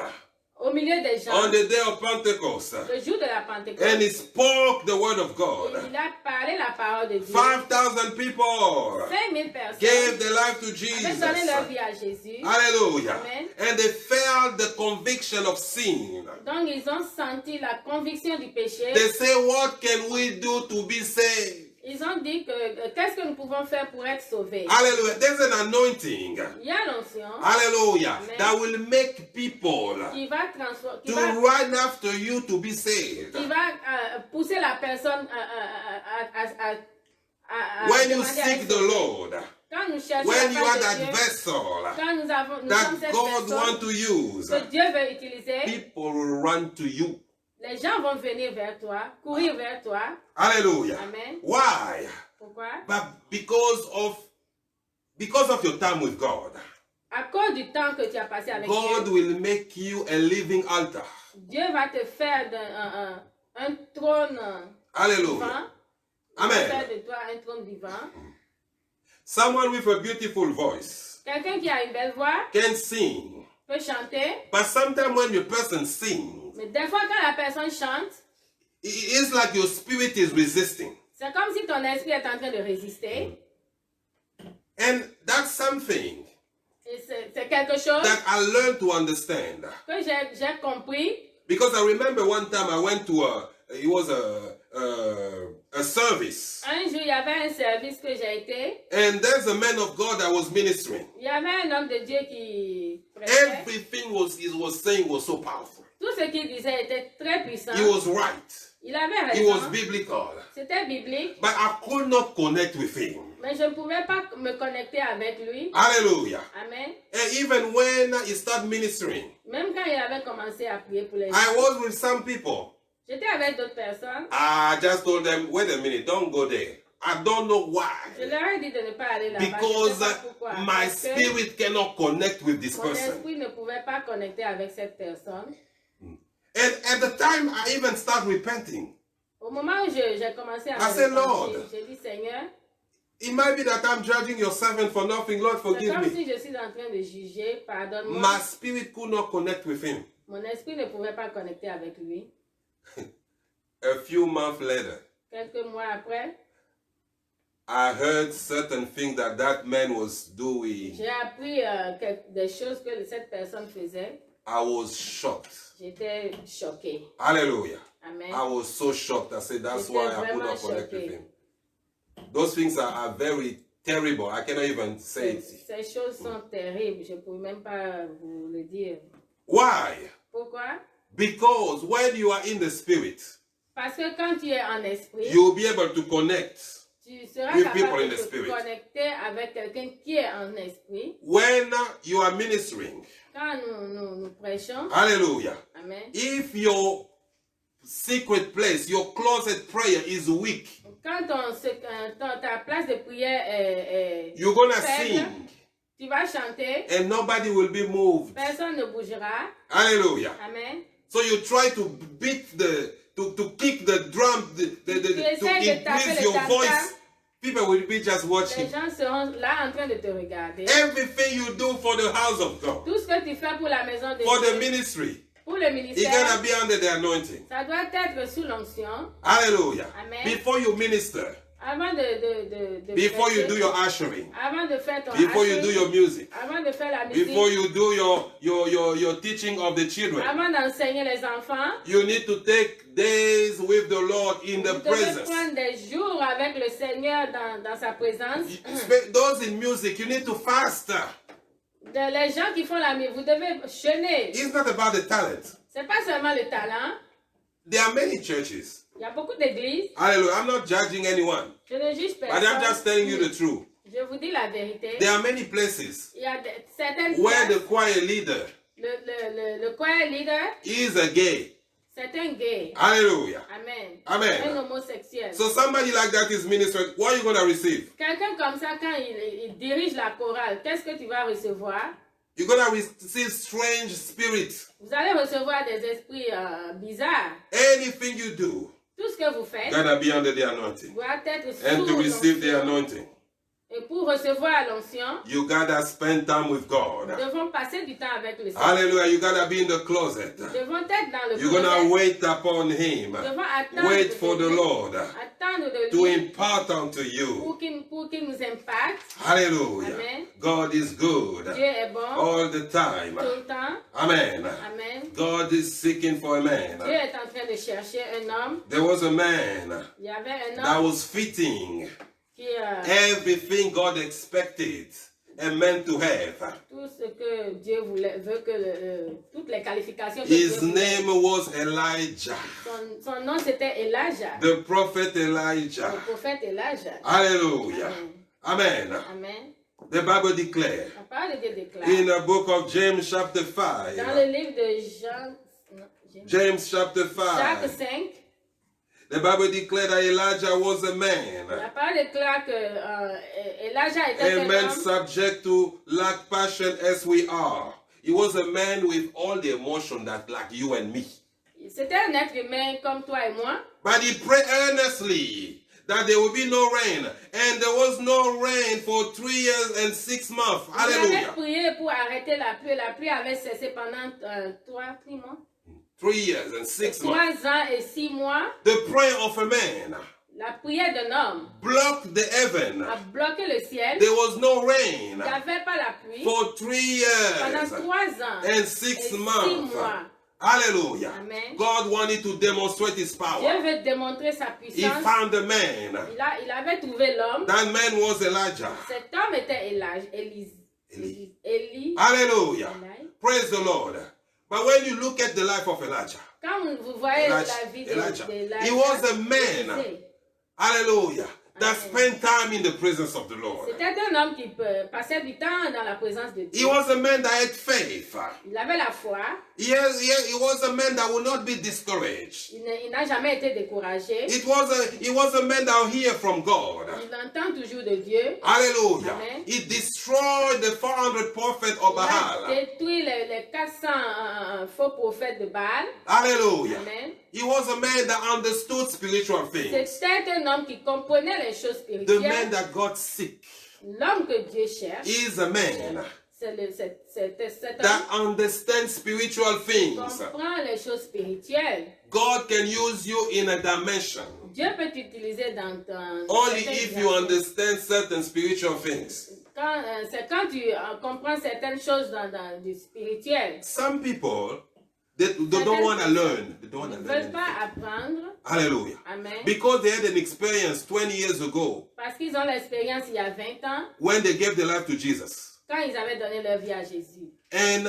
au milieu des gens, on the day of Pentecost le jour de la Pentecôte, and he spoke the word of God, il a parlé la parole de Dieu. 5,000 people 5000 personnes gave their life to avaient donné leur Jesus. vie à Jésus. Hallelujah. Amen. And they felt the conviction of sin. Donc ils ont senti la conviction du péché. They say, what can we do to be saved? Ils ont dit que qu'est-ce que nous pouvons faire pour être sauvés. Hallelujah. There's an anointing. Il y a l'onction Hallelujah. Amen. That will make people qui va transformer, to run after you to be saved. qui va pousser la personne à When you demander à seek être the sauvée. Lord, Quand nous cherchons when la you face are de that Dieu, vessel quand nous sommes that cette God personne wants to use, que Dieu veut utiliser, people will run to you. les gens vont venir vers toi, courir vers toi. Hallelujah. Amen. Why? Pourquoi? But because of your time with God, À cause du temps que tu as passé avec God Dieu, will make you a living altar. Dieu va te faire un trône Hallelujah. vivant. Il va faire Amen. de toi un trône vivant. Someone with a beautiful voice Quelqu'un qui a une belle voix can sing, peut chanter, but sometimes when your person sings, mais des fois quand la personne chante, it's like your spirit is resisting. c'est comme si ton esprit est en train de résister. And that's something Et c'est quelque chose that I learned to understand. que j'ai compris. Because I remember one time I went to a service. Un jour, il y avait un service que j'ai été. And there's a man of God that was ministering. Il y avait un homme de Dieu qui prêchait. Everything he was saying was so powerful. Tout ce qu'il disait était très puissant. He was right. Il avait He was raison. biblical. C'était biblique. But I could not connect with him. Mais je ne pouvais pas me connecter avec lui. Hallelujah. Amen. And even when he started ministering, Même quand il avait commencé à prier pour les I gens. was with some people. J'étais avec d'autres personnes. I just told them, wait a minute, don't go there. I don't know Je why. leur ai dit de ne pas aller là-bas. Because Je sais pas pourquoi. my Parce que spirit cannot connect with this mon person. esprit ne pouvait pas connecter avec cette personne. And at the time, I even started repenting. Au moment où j'ai commencé à I said, me Lord, repentir, j'ai dit Seigneur, It might be that I'm judging your servant for nothing. Lord, c'est forgive comme me. si je suis en train de juger, pardonne-moi. My spirit could not connect with him. Mon esprit ne pouvait pas connecter avec lui. A few months later, Quelques mois après, I heard certain things that man was doing. J'ai appris des choses que cette personne faisait. I was shocked. J'étais choquée. Hallelujah. Amen. I was so shocked. I said, that's why I could not connect with him. Those things are very terrible. I cannot even say it. Ces choses sont terribles. Je ne peux même pas vous le dire. Why? Pourquoi? Because when you are in the spirit, Parce que quand tu es en esprit, you'll be able to connect tu seras with people capable in de the te spirit. connecter avec quelqu'un qui est en esprit. When you are ministering, Quand nous prêchons, hallelujah, amen. if your secret place, your closet prayer is weak, Quand ta place de prière est you're gonna faible, sing tu vas chanter, and nobody will be moved. personne ne bougera. Hallelujah. Amen. So you try to beat to kick the drum, to increase your voice. People will be just watching. Les gens seront là en train de te regarder. Everything you do for the house of God, Tout ce que tu fais pour la maison de for the Dieu, ministry, pour le it's ministère, gonna be under the anointing. ça doit être sous l'onction. Hallelujah. Amen. Before you minister, Avant de before you prêcher, do your ushering, avant de faire ton before you do ushering, your music, avant de faire la musique, before you do your teaching of the children, avant d'enseigner les enfants, you need to take days with the Lord in the vous devez presence. prendre des jours avec le Seigneur dans sa présence. Those in music, you need to fast. Les gens qui font la musique, vous devez jeûner. It's not about the talent. C'est pas seulement le talent. There are many churches. Il y a beaucoup d'églises. Hallelujah. I'm not judging anyone, Je ne juge but personne. I'm just telling you the truth. Je vous dis la vérité. There are many places Il y a certaines where places, the choir leader le choir leader, is a gay. c'est un gay. Hallelujah. Amen. Amen. Un homosexuel. So somebody like that is ministering. What are you going to receive? Quelqu'un comme ça, quand il dirige la chorale, qu'est-ce que tu vas recevoir? You're going to receive strange spirits. Vous allez recevoir des esprits bizarres. Anything you do, Tout ce que vous faites going to be under the anointing. doit être And to sous receive the l'onction. anointing, Et pour recevoir l'onction, you got to spend time with God. nous devons passer du temps avec le Seigneur. Hallelujah. You got to be in the closet. Nous devons être dans le You're going to closet. wait upon Him. Nous devons attendre Wait de for the lui. Lord Attendre de to lui impart unto you. pour qu'il nous impacte. Hallelujah. Amen. God is good Dieu est bon all the time. tout le temps. Amen. Amen. God is seeking for a Dieu man. est en train de chercher un homme. There was a man Il y avait un that homme was fitting qui everything God expected a man to have. tout ce que Dieu veut que toutes les qualifications que His Dieu voulait. name was Elijah, Son nom c'était Elijah, the prophet le Elijah. prophète Elijah. Hallelujah. Amen. Amen. Amen. The Bible declares La parole de Dieu déclare in the book of James chapter dans 5, le livre de Jean, non, James chapter Jacques 5, 5, the Bible declared that Elijah was a man. la parole déclare que Elijah était A un man homme subject to lack passion as we are. He was a man with all the emotion that like you and me. C'était un être humain comme toi et moi. But he prayed earnestly that there will be no rain. And there was no rain for 3 years and 6 months. Il avait Hallelujah. prié pour arrêter la pluie. La pluie avait cessé pendant 3 mois. 3 years and 6 months. 3 ans et 6 mois. The prayer of a man La prière d'un homme blocked the heaven. a bloqué le ciel. There was no Il rain n'y avait pas la pluie for 3 pendant years 3 ans and et 6 6 months. mois. Hallelujah. Amen. God wanted to demonstrate his Dieu power. veut démontrer sa He puissance. found a man. Il avait trouvé l'homme. That man was Elijah. Cet homme était Élie. Hallelujah. Praise the Lord. But when you look at the life of Elijah, Quand vous voyez la vie Elijah, d'Elijah, he was a man, hallelujah, that spent time in the presence of the Lord. c'était un homme qui passait du temps dans la présence de He Dieu. was a man that had faith. Il avait la foi. He was a man that would not be discouraged. Il n'a jamais été découragé. He was a man that would hear from God. Il entend toujours de Dieu. Hallelujah. Amen. He destroyed the 400 prophets of Il a Baal. détruit les 400 faux prophètes de Baal. Hallelujah. Amen. He was a man that understood spiritual things. C'était un homme qui comprenait les choses The man spirituelles. that God seek L'homme que Dieu cherche, is a man cet that homme understands spiritual things. comprend les choses spirituelles. God can use you in a dimension Dieu peut t'utiliser dans only certaines if you dimensions. understand certain spiritual things. C'est quand tu comprends certaines choses dans du spirituel. Some people, they don't want to learn. They don't Ils want ne to learn veulent pas anything. apprendre. Hallelujah. Amen. Because they had an experience 20 years ago Parce qu'ils ont l'expérience il y a 20 ans, when they gave their life to Jesus. quand ils avaient donné leur vie à Jésus. And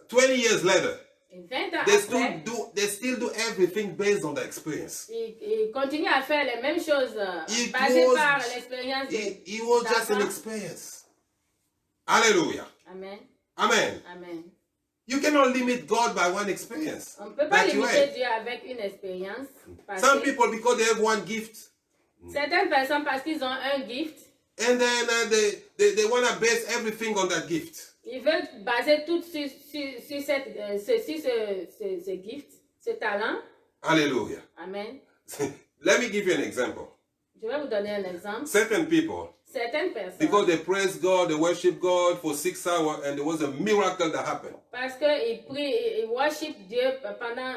20 years later, Et 20 ans they après, still do everything based on the experience. ils continuent à faire les mêmes choses It basées was- par l'expérience It was just an d'avant. experience. Hallelujah. Amen. Amen. Amen. You cannot limit God by one experience. On ne peut pas that you limiter had. Dieu avec une expérience. Some people, because they have one gift, Certaines personnes, parce qu'ils ont un gift, and then they want to base everything on that gift. ils veulent baser tout sur ce gift, ce talent. Hallelujah. Amen. Let me give you an example. Je vais vous donner un exemple. Certain people, Certaines personnes, because they praise God, they worship God for 6 hours, and there was a miracle that happened. parce qu'ils prient, ils worship Dieu pendant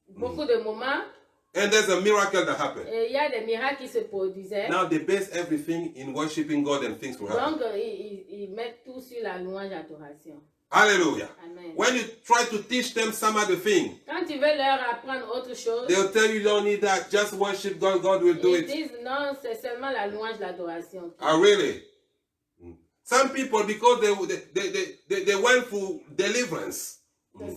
beaucoup de moments, And there's a miracle that happened. et il y a des miracles qui se produisaient. Now they base everything in worshiping God and things will happen. Donc, ils mettent tout sur la louange adoration. Hallelujah. Amen. When you try to teach them some other thing, Quand tu veux leur apprendre autre chose, they'll tell you you don't need that. Just worship God. God will do ils it. disent non, c'est seulement la louange, l'adoration. Oh, really? Some people, because they went for deliverance,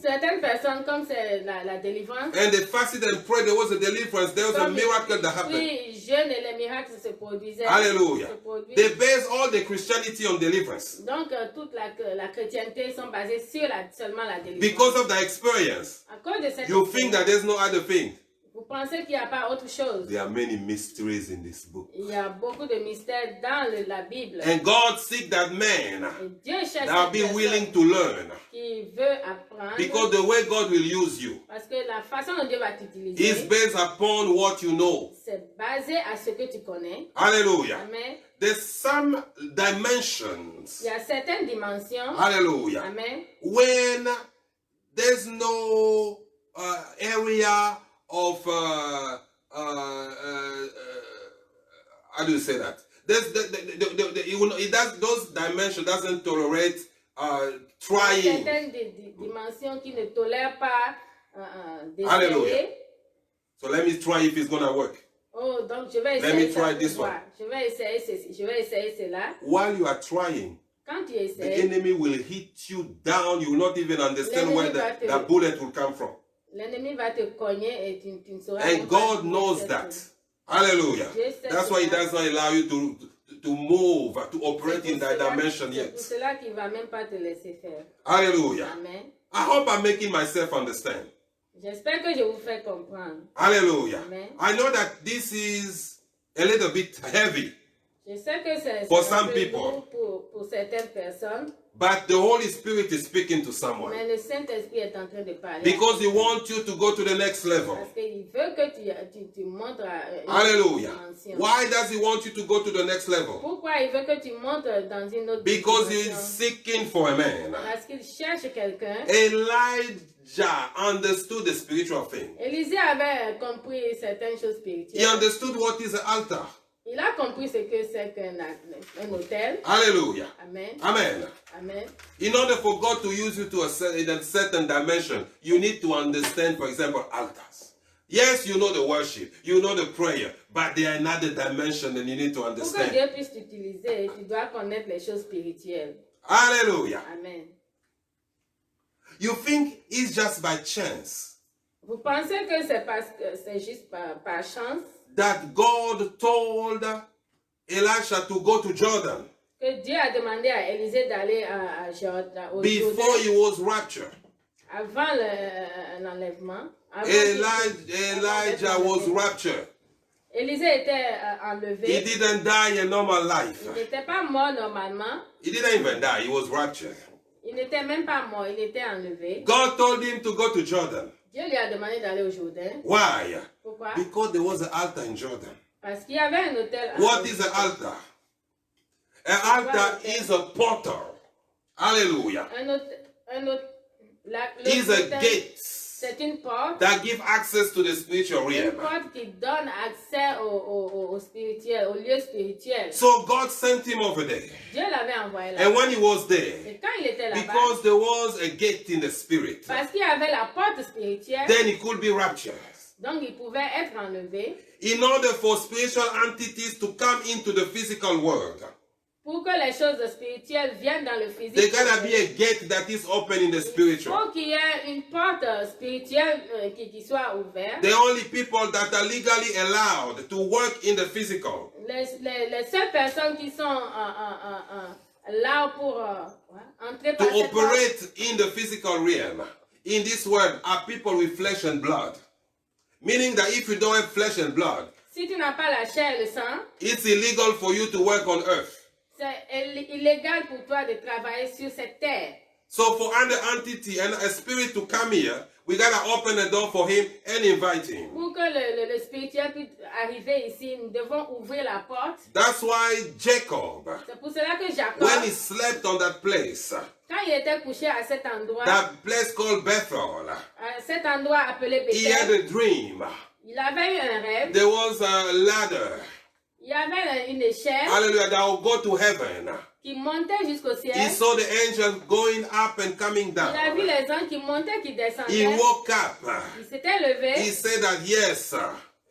Certaines personnes, comme c'est la délivrance, and they fasted and prayed, there was a deliverance, there was a comme miracle that happened. ils jeûnent et les miracles se produisaient. Hallelujah. Se produisent. They base all the Christianity on deliverance Donc, toute la chrétienté sont basées sur seulement la délivrance. because of the experience. À cause de cette You think that there's no other thing. vous pensez qu'il n'y a pas autre chose. There are many mysteries in this book. Il y a beaucoup de mystères dans la Bible. And God seek that man Et Dieu cherche that will cette be personne willing to learn. qui veut apprendre. Because the way God will use you Parce que la façon dont Dieu va is t'utiliser, based upon what you know. c'est basé à ce que tu connais. Hallelujah. Amen. There's some dimensions. Il y a certaines dimensions. Hallelujah. Amen. When there's no area of how do you say that? There's it does, those dimensions doesn't tolerate trying. Certaines dimensions qui ne tolèrent pas Hallelujah. d'essayer. So let me try if it's gonna work. Oh, donc je vais Let me essayer ça try pour this voir. one. Je vais essayer ceci. Je vais essayer cela. While you are trying, Quand tu the essayes, enemy will hit you down. You will not even understand where the bullet will come from. l'ennemi va te cogner et tu ne sauras And même pas God d'où knows c'est that. venu. Hallelujah. Yes, That's why He yes. does not allow you to move, to operate in that dimension C'est yet. pour cela qu'il ne va même pas te laisser faire. Hallelujah. Amen. I hope I'm making myself understand. J'espère que je vous fais comprendre. Hallelujah. Amen. I know that this is a little bit heavy, Je sais que c'est For un some peu people. lourd pour certaines personnes, but the Holy Spirit is speaking to someone mais le Saint-Esprit est en train de parler. because He wants you to go to the next level. Parce qu'il veut que tu montres à une Hallelujah. dimension. Why does He want you to go to the next level? Pourquoi il veut que tu montes dans une autre Because He is dimension? seeking for a man. Parce qu'il cherche quelqu'un. Elijah understood the spiritual thing. Élisée avait compris certaines choses He spirituelles. understood what is an altar. Il a compris ce que c'est qu'un hôtel. Hallelujah. Amen. Amen. Amen. In order for God to use you to in a certain dimension, you need to understand, for example, altars. Yes, you know the worship, you know the prayer, but there are another dimension and you need to Pour que understand. Dieu puisse t'utiliser, tu dois connaître les choses spirituelles. Hallelujah. Amen. You think it's just by chance Vous pensez que c'est parce que c'est juste par chance that God told Elisha to go to Jordan que Dieu a demandé à Élisée d'aller au before he Jourdain was raptured? avant l'enlèvement. Avant qu'il- Elijah was raptured. Élisée était He enlevé. didn't die a normal life. Il n'était pas mort normalement. He didn't even die. He was raptured. Il n'était même pas mort, il était enlevé. God told him to go to Jordan. Dieu lui a demandé d'aller au Jourdain. Why? Pourquoi? Because there was an altar in Jordan. Parce qu'il y avait un hôtel. What is an altar? An altar is a portal Hallelujah. Un autre, Is a gate c'est une porte. that give access to the spiritual Une realm. porte qui donne accès au spirituel, au lieu spirituel. So God sent him over there. Dieu l'avait envoyé là. And when he was there, Et quand il était là-bas, because there was a gate in the spirit, parce qu'il y avait la porte spirituelle, then he could be raptured. donc il pouvait être enlevé. In order for spiritual entities to come into the physical world, Pour que les choses spirituelles viennent dans le physique, there gotta be a gate that is open in the il spiritual. faut qu'il y ait une porte spirituelle qui soit ouverte. The only people that are legally allowed to work in the physical, Les seules personnes qui sont là pour entrer to par cette porte, operate in the physical realm, in this world, are people with flesh and blood. Meaning that if you don't have flesh and blood, si tu n'as pas la chair et le sang, it's illegal for you to work on earth. c'est illégal pour toi de travailler sur cette terre. So for an entity and a spirit to come here, we gotta open the door for him and invite him. Pour que le spirituel puisse arriver ici, nous devons ouvrir la porte. That's why Jacob, C'est pour cela que Jacob, when he slept on that place, quand il était couché à cet endroit Bethel, à cet endroit appelé he had Bethel, a dream. il avait eu un rêve. There was a ladder, Il y avait une échelle hallelujah, that will go to heaven. qui montait jusqu'au ciel. He saw the angels going up and coming Il a vu down. les anges qui montaient, qui He descendaient. woke up. Il s'était levé. He said that, yes,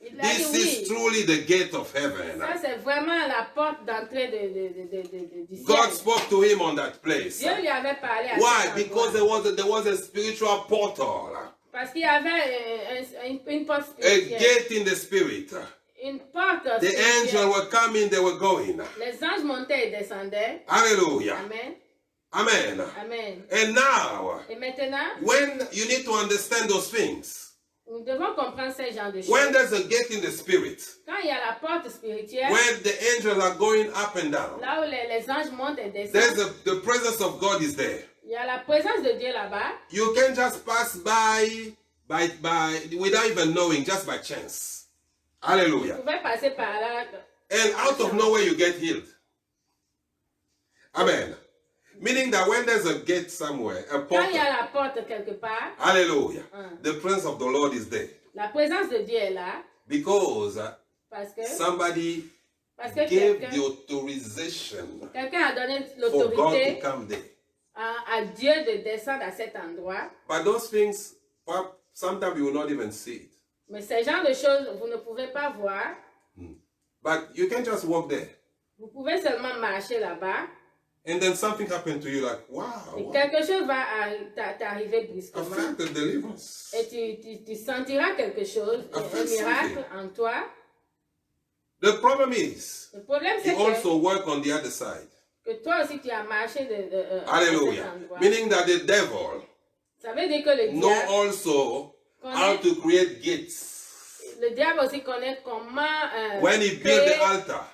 Il a dit this is oui. truly the gate of heaven. Ça, c'est vraiment la porte d'entrée du ciel. God spoke to him on that place. Dieu lui avait parlé à Why? cet Because endroit. there was a spiritual portal, Parce qu'il y avait une porte a spirituelle. gate in the spirit. Une porte The spirituelle. angels were coming, they were going. Les anges montaient et descendaient. Hallelujah. Amen. Amen. Amen. And now, Et maintenant, when you need to understand those things, nous devons comprendre ce genre de choses. when there's a gate in the spirit, Quand il y a la porte spirituelle, when the angels are going up and down, là où les anges montent et there's descendent, the presence of God is there. il y a la présence de Dieu là-bas. You can just pass by without even knowing, just by chance. Hallelujah. Vous pouvez passer par là. And out of nowhere you get healed. Amen. Meaning that when there's a gate somewhere, a Quand il y a portal, la porte quelque part, hallelujah, the presence of the Lord is there. la présence de Dieu est là. Because Parce que somebody Parce que gave quelqu'un the authorization quelqu'un a donné for God to l'autorité come there. à Dieu de descendre à cet endroit. But those things, sometimes you will not even see it. Mais ce genre de choses, vous ne pouvez pas voir. But you can just walk there. Vous pouvez seulement marcher là-bas. And then something happened to you like, wow, Et quelque chose va t'arriver I brusquement. felt the deliverance. Et tu sentiras quelque chose, I un felt miracle en toi. The problem is, Le problème, he c'est also work on the other side. que toi aussi, tu as marché à Hallelujah. cet endroit. Meaning that the devil Ça veut dire que le know diable, also how to create gates. le diable aussi connaît comment When he built the altar,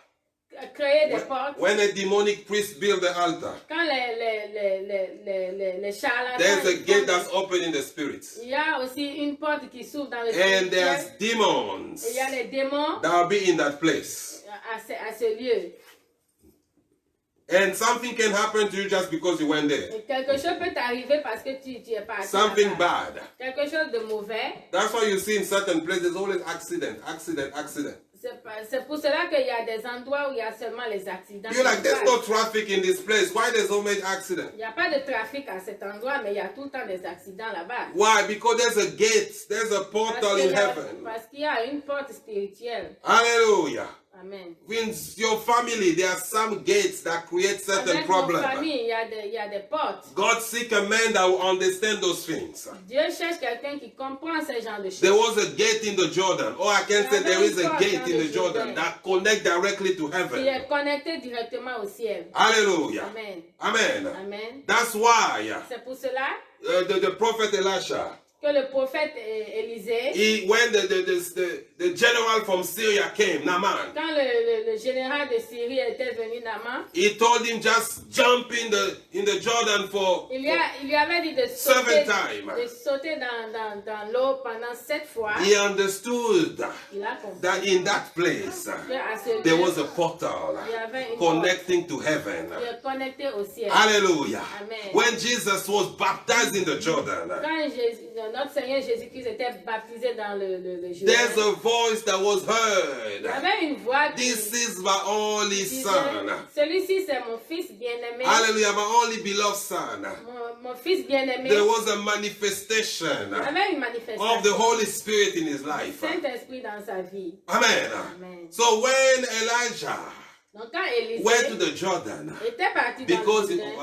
créer des portes. when a demonic priest built the altar, Quand les charlatans, there's a ils gate font- that's open in the spirit. il y a aussi une porte qui s'ouvre dans le And there's spirituel. demons Et il y a les démons that will be in that place. à ce lieu. And something can happen to you just because you went there. Et quelque chose peut t'arriver parce que tu es parti Something là-bas. bad. Quelque chose de mauvais. That's why you see in certain places there's always accident. C'est pour cela qu'il y a des endroits où il y a seulement les accidents. You're like, there's no traffic in this place. Why there's so much accident? Il n'y a pas de trafic à cet endroit, mais il y a tout le temps des accidents là-bas. Why? Because there's a gate, there's a portal in heaven. Parce qu'il y a une porte spirituelle. Hallelujah. Amen. In your family, there are some gates that create certain Avec nos problems. familles, il y a des portes. God seek a man that will understand those things. Dieu cherche quelqu'un qui comprend ce genre de choses. There was a gate in the Jordan. Or I can say there is a gate in the Jordan that connect directly to Il heaven. est connecté directement au ciel. Hallelujah. Amen. Amen. Amen. That's why C'est pour cela the prophet Elisha, que le prophète Élisée, when the general from Syria came, Naaman, quand le général de Syrie était venu, Naaman, he told him just jump in the Jordan for il lui avait dit de 7 sauter dans l'eau pendant 7 fois. He understood Il a compris that in that place qu'à ce there lieu, was a portal il y avait une connecting to heaven. porte qui est connectée au ciel. Hallelujah. Amen. When Jesus was baptized in the Jordan, Quand notre Seigneur Jésus-Christ était baptisé dans le there's Jourdain, a voice that was il y heard. avait une voix qui This is my only disait, son. celui-ci c'est mon fils bien-aimé, Hallelujah, my only beloved son. mon fils bien-aimé. There was a manifestation Il y avait une of manifestation the Holy Spirit in his du life. Saint-Esprit dans sa vie. Amen. Amen. So when Elijah Donc quand Élisée went to the Jordan, était parti dans because le Jourdain,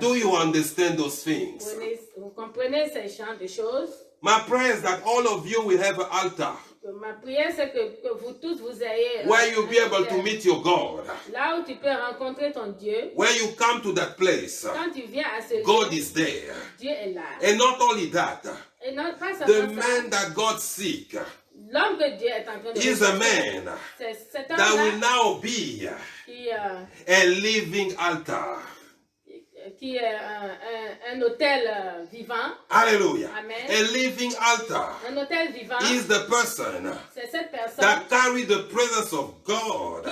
do you understand those things? vous comprenez ces champs de choses. My prayer is that all of you will have an altar Ma prière c'est que vous tous vous ayez where you'll be able to meet your God. là où tu peux rencontrer ton Dieu. When you come to that place, Quand tu viens à ce God lieu, is there. Dieu est là. And not only that, Et non pas the seulement ça, man that God seek l'homme que Dieu est en train de is a rechercher, man c'est cet that will homme-là now be a living altar. qui est un hôtel vivant. Hallelujah. Amen. A living altar Un hôtel vivant, is the person c'est cette personne that carry the presence of God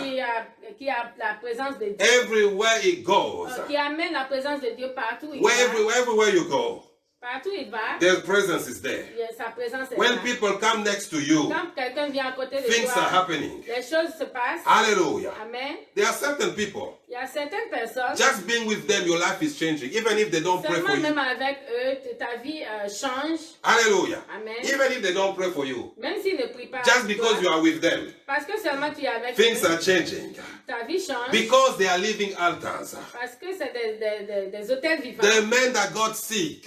qui a la présence de Dieu, everywhere he goes. qui amène la présence de Dieu partout où il va. Everywhere you go, Partout où il va, their presence is there. sa présence est When là. people come next to you, Quand quelqu'un vient à côté de things are toi, happening. les choses se passent. Hallelujah. Amen. There are certain people, Il y a certaines personnes, just being with them, your life is changing, even if they don't pray for seulement you. même avec eux, ta vie change. Hallelujah. Amen. Even if they don't pray for you, Même s'ils ne prient pas just avec because toi, you are with them, parce que seulement tu es avec things eux, are changing. ta vie change. Because they are living altars. Parce que c'est des hôtels vivants. The man that God seek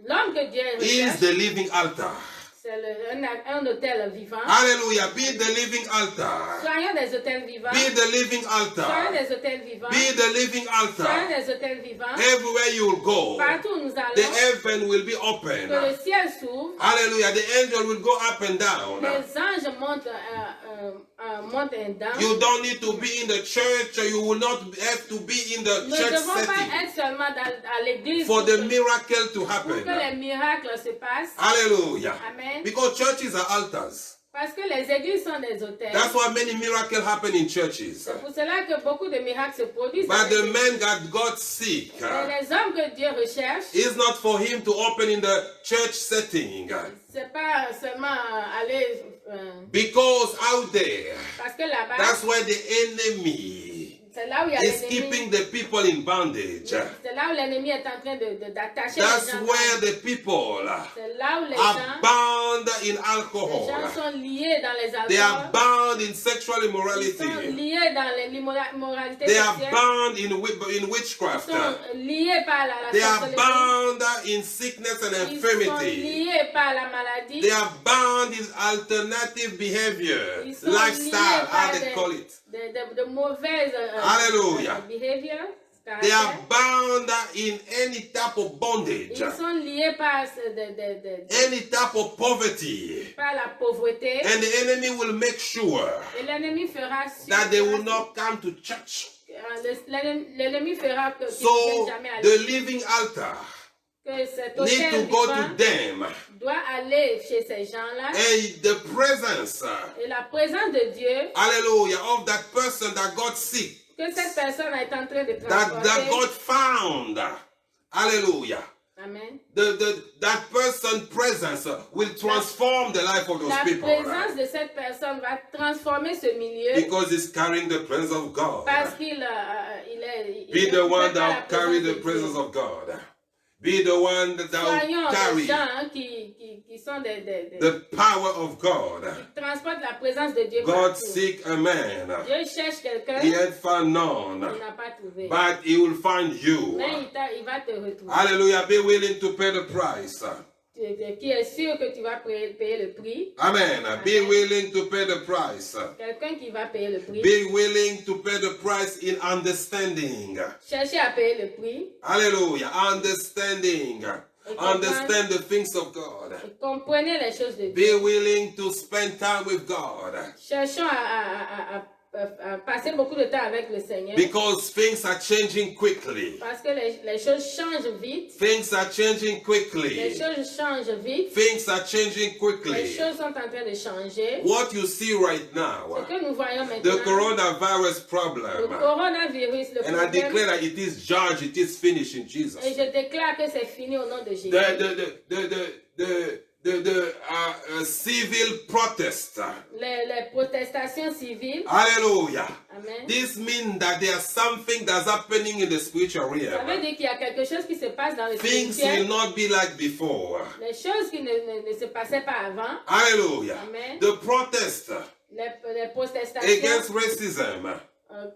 L'homme que Dieu is recherche, the living altar. c'est un hôtel vivant. Hallelujah. Be the living altar. Soyons des hôtels vivants. Be the living Soyons altar. des hôtels vivants. Be the living Soyons altar. des hôtels vivants. Everywhere you will go, Partout où nous the allons, heaven will be que open. le ciel s'ouvre. Hallelujah. The angel will go up and down. Les anges montent and down. You don't need to be in the church, or you will not have to be in the Nous ne church devons pas setting être seulement à l'église for the pour miracle to que happen. les miracles se passent. Hallelujah. Amen. Because churches are altars. Parce que les églises sont des hôtels. That's why many miracles happen in churches. C'est pour cela que beaucoup de miracles se produisent. But dans the les man that God seek Mais les hommes que Dieu recherche, is not for him to open in the church setting. c'est pas seulement aller Because out there, parce que là-bas, that's where the enemy c'est là où il y a is l'ennemi. keeping the people in bondage. C'est là où l'ennemi est en train d'attacher les That's gens. where the people C'est là où les are gens, bound in les alcohol. gens sont liés dans les They are alcools. bound in sexual Ils sont immorality. liés dans l'immoralité They are sexuelle. bound in Ils witchcraft. sont liés par la They are sorcellerie. bound in sickness and Ils sont infirmity. liés par la maladie. They are bound in alternative behavior, Ils sont lifestyle, liés how par they call it. de mauvaises Hallelujah. behavior. They are bound in any type of bondage, Ils sont liés par, any type of poverty. par la pauvreté. And the enemy will make sure Et l'ennemi fera sûr that they will not come to church. L'ennemi fera que qu'ils ne So viennent jamais à the l'église. living altar Que cet need to hôtel go to vivant them. doit aller chez ces gens-là. And the presence, Et la présence de Dieu, hallelujah, of that person that God seek, que cette personne est en train de that transporter. God found, hallelujah. Amen. That person's presence will transform the life of those La people. présence de cette personne va transformer ce milieu Because he's carrying the presence of God. parce qu'il est. Be the one la that carry the présence de presence Dieu. of God. Be the one that Soyons will carry des gens qui sont des the power of God. qui transportent la présence de Dieu God partout. seek a man. Dieu cherche quelqu'un, He il had found none, n'a pas trouvé. but he will find you. Mais il va te retrouver. Hallelujah. Be willing to pay the price. Qui est sûr que tu vas payer le prix. Amen. Be willing to pay the price. Quelqu'un qui va payer le prix. Be willing to pay the price in understanding. Cherchez à payer le prix. Hallelujah. Understanding. Understand the things of God. Comprenez les choses de Dieu. Be willing to spend time with God. Cherchons à passer beaucoup de temps avec le Seigneur. Because things are changing quickly. Parce que les choses changent vite. Things are changing Les quickly. choses changent vite. Things are changing Les quickly. choses sont en train de changer. What you see right Ce now, que nous voyons the maintenant, coronavirus le problem, coronavirus, le and I problème, declare that it is judged, it is finished in Jesus. et je déclare que c'est fini au nom de Jésus. The civil protest. Les protestations civiles. Hallelujah. Amen. This means that there's something that's happening in the spiritual Ça veut realm. dire qu'il y a quelque chose qui se passe dans le Things spirituel. will not be like before. Les choses qui ne se passaient pas avant. Hallelujah. Amen. The protest Les protestations against racism,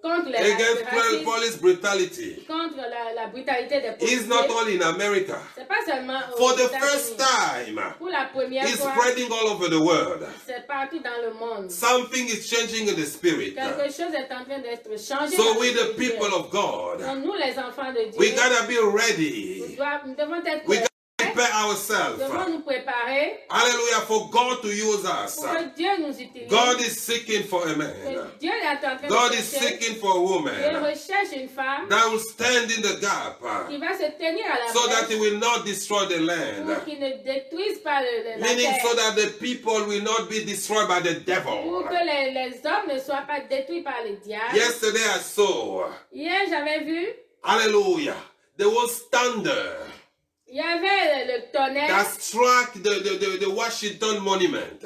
contre le against racisme, police brutality, contre la brutalité des is not policiers. only in America. C'est pas seulement For aux the États-Unis. first time, Pour la première it's fois, spreading all over the world. c'est partout dans le monde. Something is changing in the spirit. Quelque chose est en train d'être changé. So dans we, le the spirituel. people of God, Donc, nous, les enfants de Dieu, we gotta be ready. nous devons être We prêts. gotta prepare Nous ourselves. devons nous préparer Hallelujah, for God to use us. pour que Dieu nous utilise. God is seeking for a Que man. Dieu est en train God de is chercher. seeking for a Dieu woman recherche une femme that will stand in the gap qui va se tenir à la so that he brèche will not destroy the pour land. qu'il ne détruise pas la Meaning terre. so that the people will not be destroyed by the Pour devil. que les hommes ne soient pas détruits par le diable. Yesterday I saw, Hier, j'avais vu, hallelujah, there was thunder il y avait le tonnerre that struck the Washington Monument.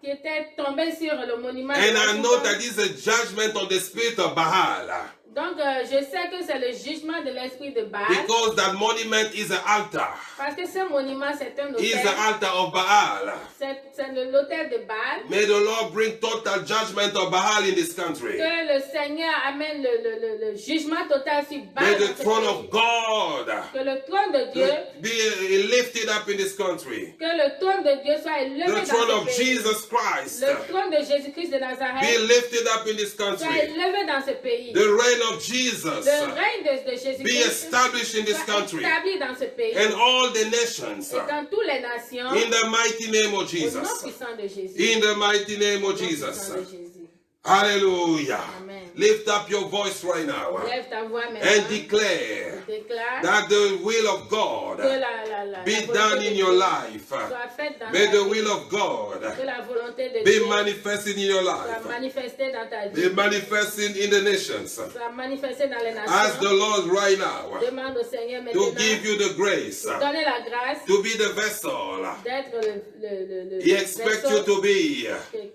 qui était tombé sur le monument. de And I know Washington. that this is a judgment on the spirit of Baal. Donc, je sais que c'est le jugement de l'esprit de Baal. Because that monument is an altar. Parce que ce monument, c'est un Is autel. the altar of Baal. C'est l'autel de Baal. May the Lord bring total judgment of Baal in this country. Que le Seigneur amène le jugement total sur Baal. May dans the ce throne pays. of God Que le trône de Dieu, be lifted up in this country. que le trône de Dieu soit élevé The throne dans of ce pays. Jesus Christ Le trône de Jésus-Christ de be Nazareth lifted up in this soit country. élevé dans ce pays. The reign of Jesus Le règne de be Jésus-Christ established in this soit country établi dans ce pays. and all the nations Et dans toutes les nations, in the mighty name of au nom Jesus. puissant de Jésus. In the mighty name Au of nom Jesus. puissant de Jésus. Hallelujah. Amen. Lift up your voice right now Lève ta voix and maintenant. declare Déclare that the will of God que la be volonté done de in Dieu your life. soit faite dans May ta the vie. will of God Que la volonté de be Dieu manifested in your soit life. manifestée dans ta Be vie. manifested in the nations. Soit manifestée dans les Ask the nations. Lord right now Demande au Seigneur to maintenant give you the grace de donner la grâce to be the vessel. d'être le He expects you vaisseau to be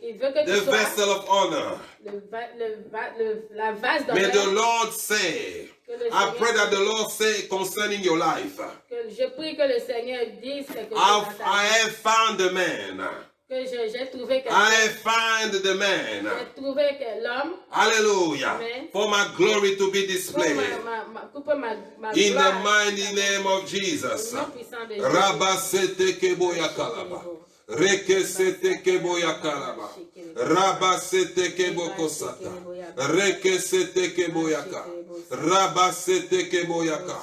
qui veut que the tu sois vessel of honor. la vase May the d'honneur. Lord say, Que le I pray Seigneur- that the Lord say concerning your life, Que je prie que le Seigneur dise quelque chose I dans ta have found the man. Que j'ai trouvé I quelqu'un. have found the man. J'ai trouvé que l'homme Hallelujah. Amen. For my glory to be pour displayed. ma In the gloire. mighty name of Jesus. Au nom puissant de Jésus. Rabasete keboya kalaba. Rekesete keboya kalaba. Rabasete kebokosata. Rekesete keboyaka. Rabasete keboyaka.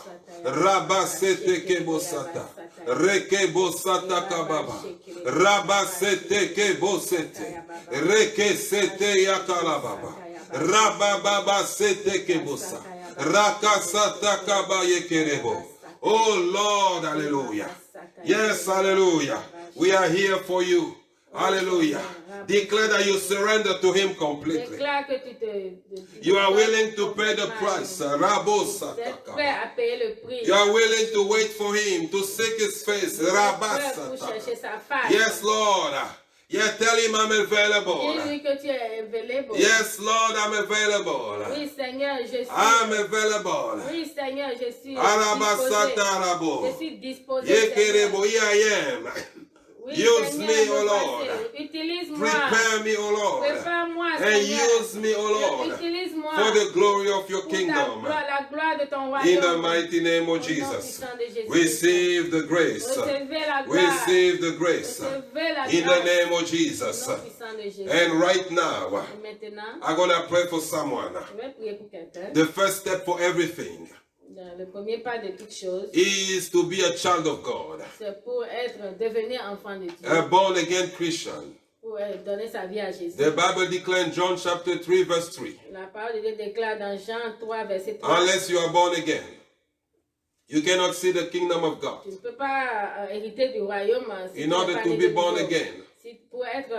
Rabasete kebosata. Rekebosata kababa. Rabasete kebosete. Rekesete yakalababa. Rabababa sete kebosa. Rakasata kabaye kerebo. Oh Lord, hallelujah. Yes, hallelujah. We are here for you. Hallelujah. Declare that you surrender to Him completely. Déclare que tu te. You are willing to pay the price. Tu es prêt à payer le prix. You are willing to wait for Him, to seek His face. Tu es prêt pour chercher sa face. Yes, Lord. Yeah, tell Him I'm available. Dis-lui que tu es available. Yes, Lord, I'm available. Oui, Seigneur, je suis. I'm available. Oui, Seigneur, je suis Arabasata disposé. arabo. Je suis disposé. Yekerebo, Seigneur. here I am. Oui, Use Seigneur, me, O me Lord. voici. Utilise-moi. Prepare me, O Lord. Prépare-moi, And Seigneur. use me, O Lord, Utilise-moi. for the glory of your Pour ta kingdom. gloire, la gloire de ton royaume. In the mighty name Au of nom Jesus. puissant de Jésus. Receive the grace. Recevez la gloire. Receive the grace. Recevez la In the grâce. name of Au Jesus. nom puissant de Jésus. And right now, Et maintenant, I'm going to pray for someone. je vais prier pour quelqu'un. The first step for everything Le premier pas de toute chose, is to be a child of God, c'est pour devenir enfant de Dieu, a born again Christian. pour donner sa vie à Jésus. The Bible declares in John chapter 3 verse 3, La parole de Dieu déclare dans Jean 3, verset 3. unless you are born again, you cannot see the kingdom of God. Tu ne peux pas hériter du royaume si In tu order n'es pas to né be de born nouveau. again, Si pour être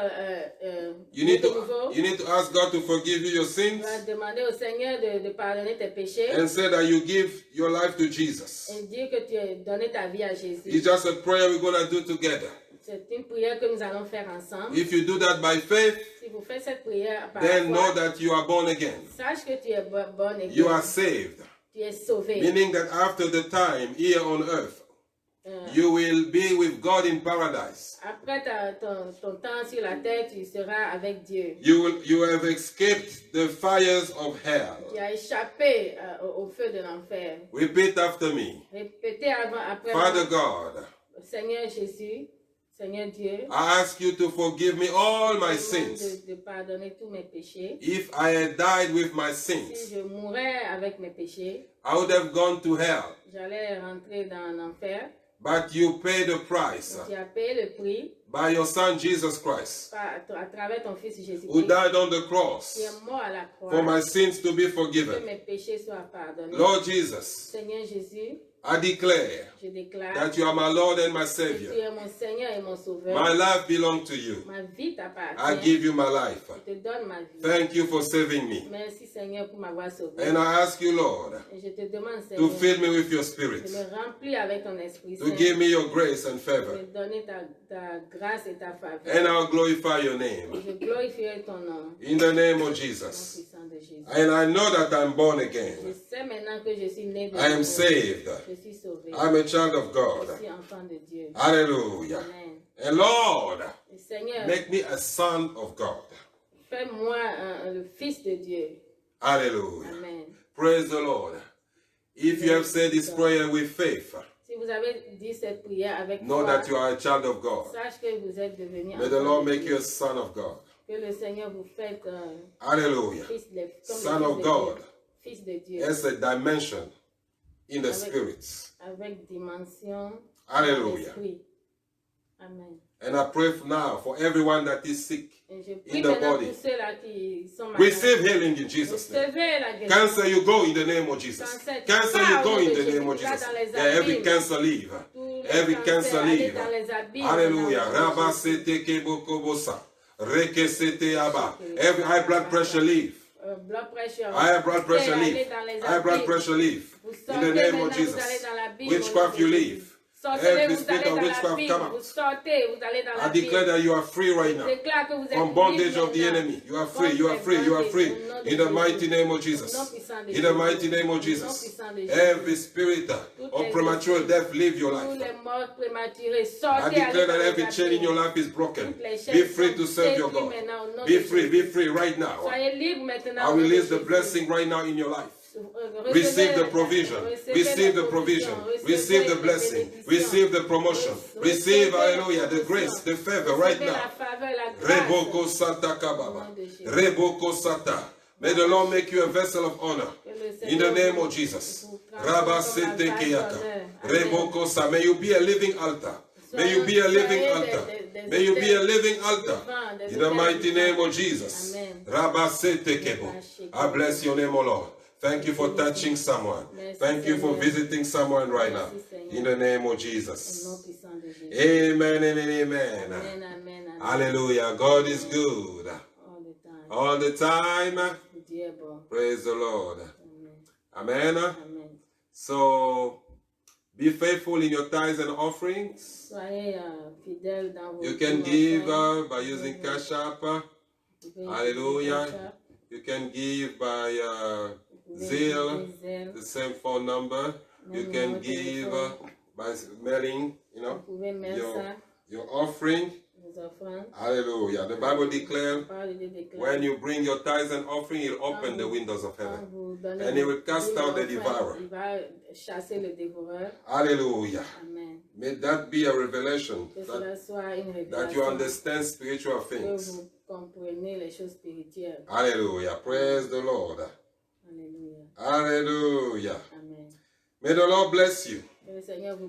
you né need de nouveau, to ask God to forgive you your tu sins vas demander au Seigneur de pardonner tes péchés and say that you give your life to Jesus. et dire que tu as donné ta vie à Jésus. It's just a prayer we're going to do together. C'est une prière que nous allons faire ensemble. If you do that by faith, Si vous faites cette prière par then la know foi, that you are born again. sache que tu es bon et You are saved. tu es sauvé. Meaning that after the time here on earth, Euh, you will be with God in paradise. Après ton temps sur la terre, tu seras avec Dieu. You have escaped the fires of hell. Tu as échappé au feu de l'enfer. Repeat after me. Répétez après Father moi. God, Seigneur Jésus, Seigneur Dieu, I ask you to forgive me all my je sins. demande de pardonner tous mes péchés. If I had died with my Si sins, je mourais avec mes péchés, I would have gone to hell. j'allais rentrer dans l'enfer. But you paid the price Tu as payé le prix by your son Jesus Christ, à travers ton Fils who Jésus-Christ, died on the qui cross est mort à la croix, for my sins to be que forgiven. mes péchés soient pardonnés. Lord Jesus, Seigneur Jésus, I declare je déclare that you are my Lord and my que tu Savior. es mon Seigneur et mon Sauveur. My life belongs to you. Ma vie I t'appartient. give you my life. Je te donne ma vie. Thank you for saving me. Merci Seigneur pour m'avoir sauvé. And I ask you, Lord, Et je te demande to Seigneur fill me with your de spirit, me remplir avec ton Esprit to Saint, give me your grace and de favor, me donner ta grâce et ta faveur. and I'll glorify your Et name. je glorifierai ton nom, In the name of au nom Jesus. puissant de Jésus. And I know that I'm born Je again. sais maintenant que je suis né de I am nouveau. saved. Je suis sauvé. I'm a child of Je God. suis enfant de Dieu. Hallelujah. Amen. And Lord, Et Seigneur, make me a son of God. fais-moi le Fils de Dieu. Hallelujah. Amen. Praise the Lord. If you have said this prayer with faith, Si vous avez dit cette prière avec know foi, that you are a child of God. sache que vous êtes devenu May the enfant Lord de make Dieu. you a son of God. Que le Seigneur vous fasse Hallelujah. fils de, comme Son le of fils de God. Dieu. Fils de Dieu. There's a dimension in the spirits. Avec dimension Hallelujah. dans l'esprit. Amen. And I pray now for everyone that is sick. Et je prie In the maintenant body. pour ceux-là qui sont malades. Receive healing in Jesus' name. Recevez la guérison. Cancer, you go in the name of Jesus. Cancer, you go in the name of Jesus. Yeah, every cancer leave. Tous les Every cancers, cancer allez leave. dans les abîmes, Hallelujah. dans le nom de Rabba Jésus. sete kebokobosa. Reke sete aba. Every high blood pressure leave. Blood pressure. High blood pressure Allez leave. dans les High blood abîmes. pressure leave. Vous In sortez the name maintenant, of vous Jesus. allez dans l'abîme, Witchcraft, au you nom de leave. Jésus. Sortez, Every vous spirit allez of dans witchcraft, l'abîme. come out. Vous sortez, vous allez dans I l'abîme. declare that you are free right Je now. déclare que vous êtes From bondage libres of the maintenant. enemy. You are free, you are free, you are free. In the mighty name of Jesus. In the mighty name of Jesus. Every spirit of premature death, leave your Tous life. les morts prématurés, I sortez, declare allez that dans every les chain in your abîmes. life is broken. Toutes les chaînes Be free to sont serve your détruites God. maintenant, au nom Be de free, Jésus. be free right now. Soyez libres maintenant. I au nom de release the Jésus. blessing right now in your life. Recevez Receive the la- provision. recevez Receive la the provision. provision. Receive the Recevez blessing. la bénédiction. Receive the promotion. Receive, hallelujah, the grace, the favor right Recevez la now. faveur, la grâce. Reboko sata kababa. Reboko sata. May the Lord make you a vessel of honor. In the name of Jesus. Rabba sete keyaka. Reboko sa. May you be a living altar. May you be a living altar. May you be a living altar. In the mighty name of Jesus. Rabba sete kebo. I bless your name, O Lord. Thank you for touching someone. Thank you for visiting someone right now. In the name of Au nom Jesus. puissant de Jésus. Amen and amen. Amen, amen, amen. Hallelujah. God is good. All the time. All the time. Dieu est bon. Praise the Lord. Amen. Amen. Amen. So be faithful in your tithes and offerings. Soyez fidèles dans vos You can dîmes, give offerings. by using Cash App. Vous pouvez Hallelujah. utiliser Cash App, You can give by vous pouvez Zelle, utiliser Zelle, the same phone number. You même can numéro de give téléphone. by mailing, Vous pouvez mettre your, ça, your offering. vos offrandes. Hallelujah. The Bible declares La parole de Dieu déclare, when you bring your tithes and offering, he'll open the windows of quand heaven. vous donnez And he vos will cast dîmes out the offrandes, devourer. il va chasser le dévoreur. Hallelujah. Amen. May that be a revelation Que that, cela soit une that you révélation, understand spiritual que things. vous comprenez les choses spirituelles. Hallelujah. Praise the Lord. Alléluia. Hallelujah. Amen. May the Lord bless you. Que le Seigneur vous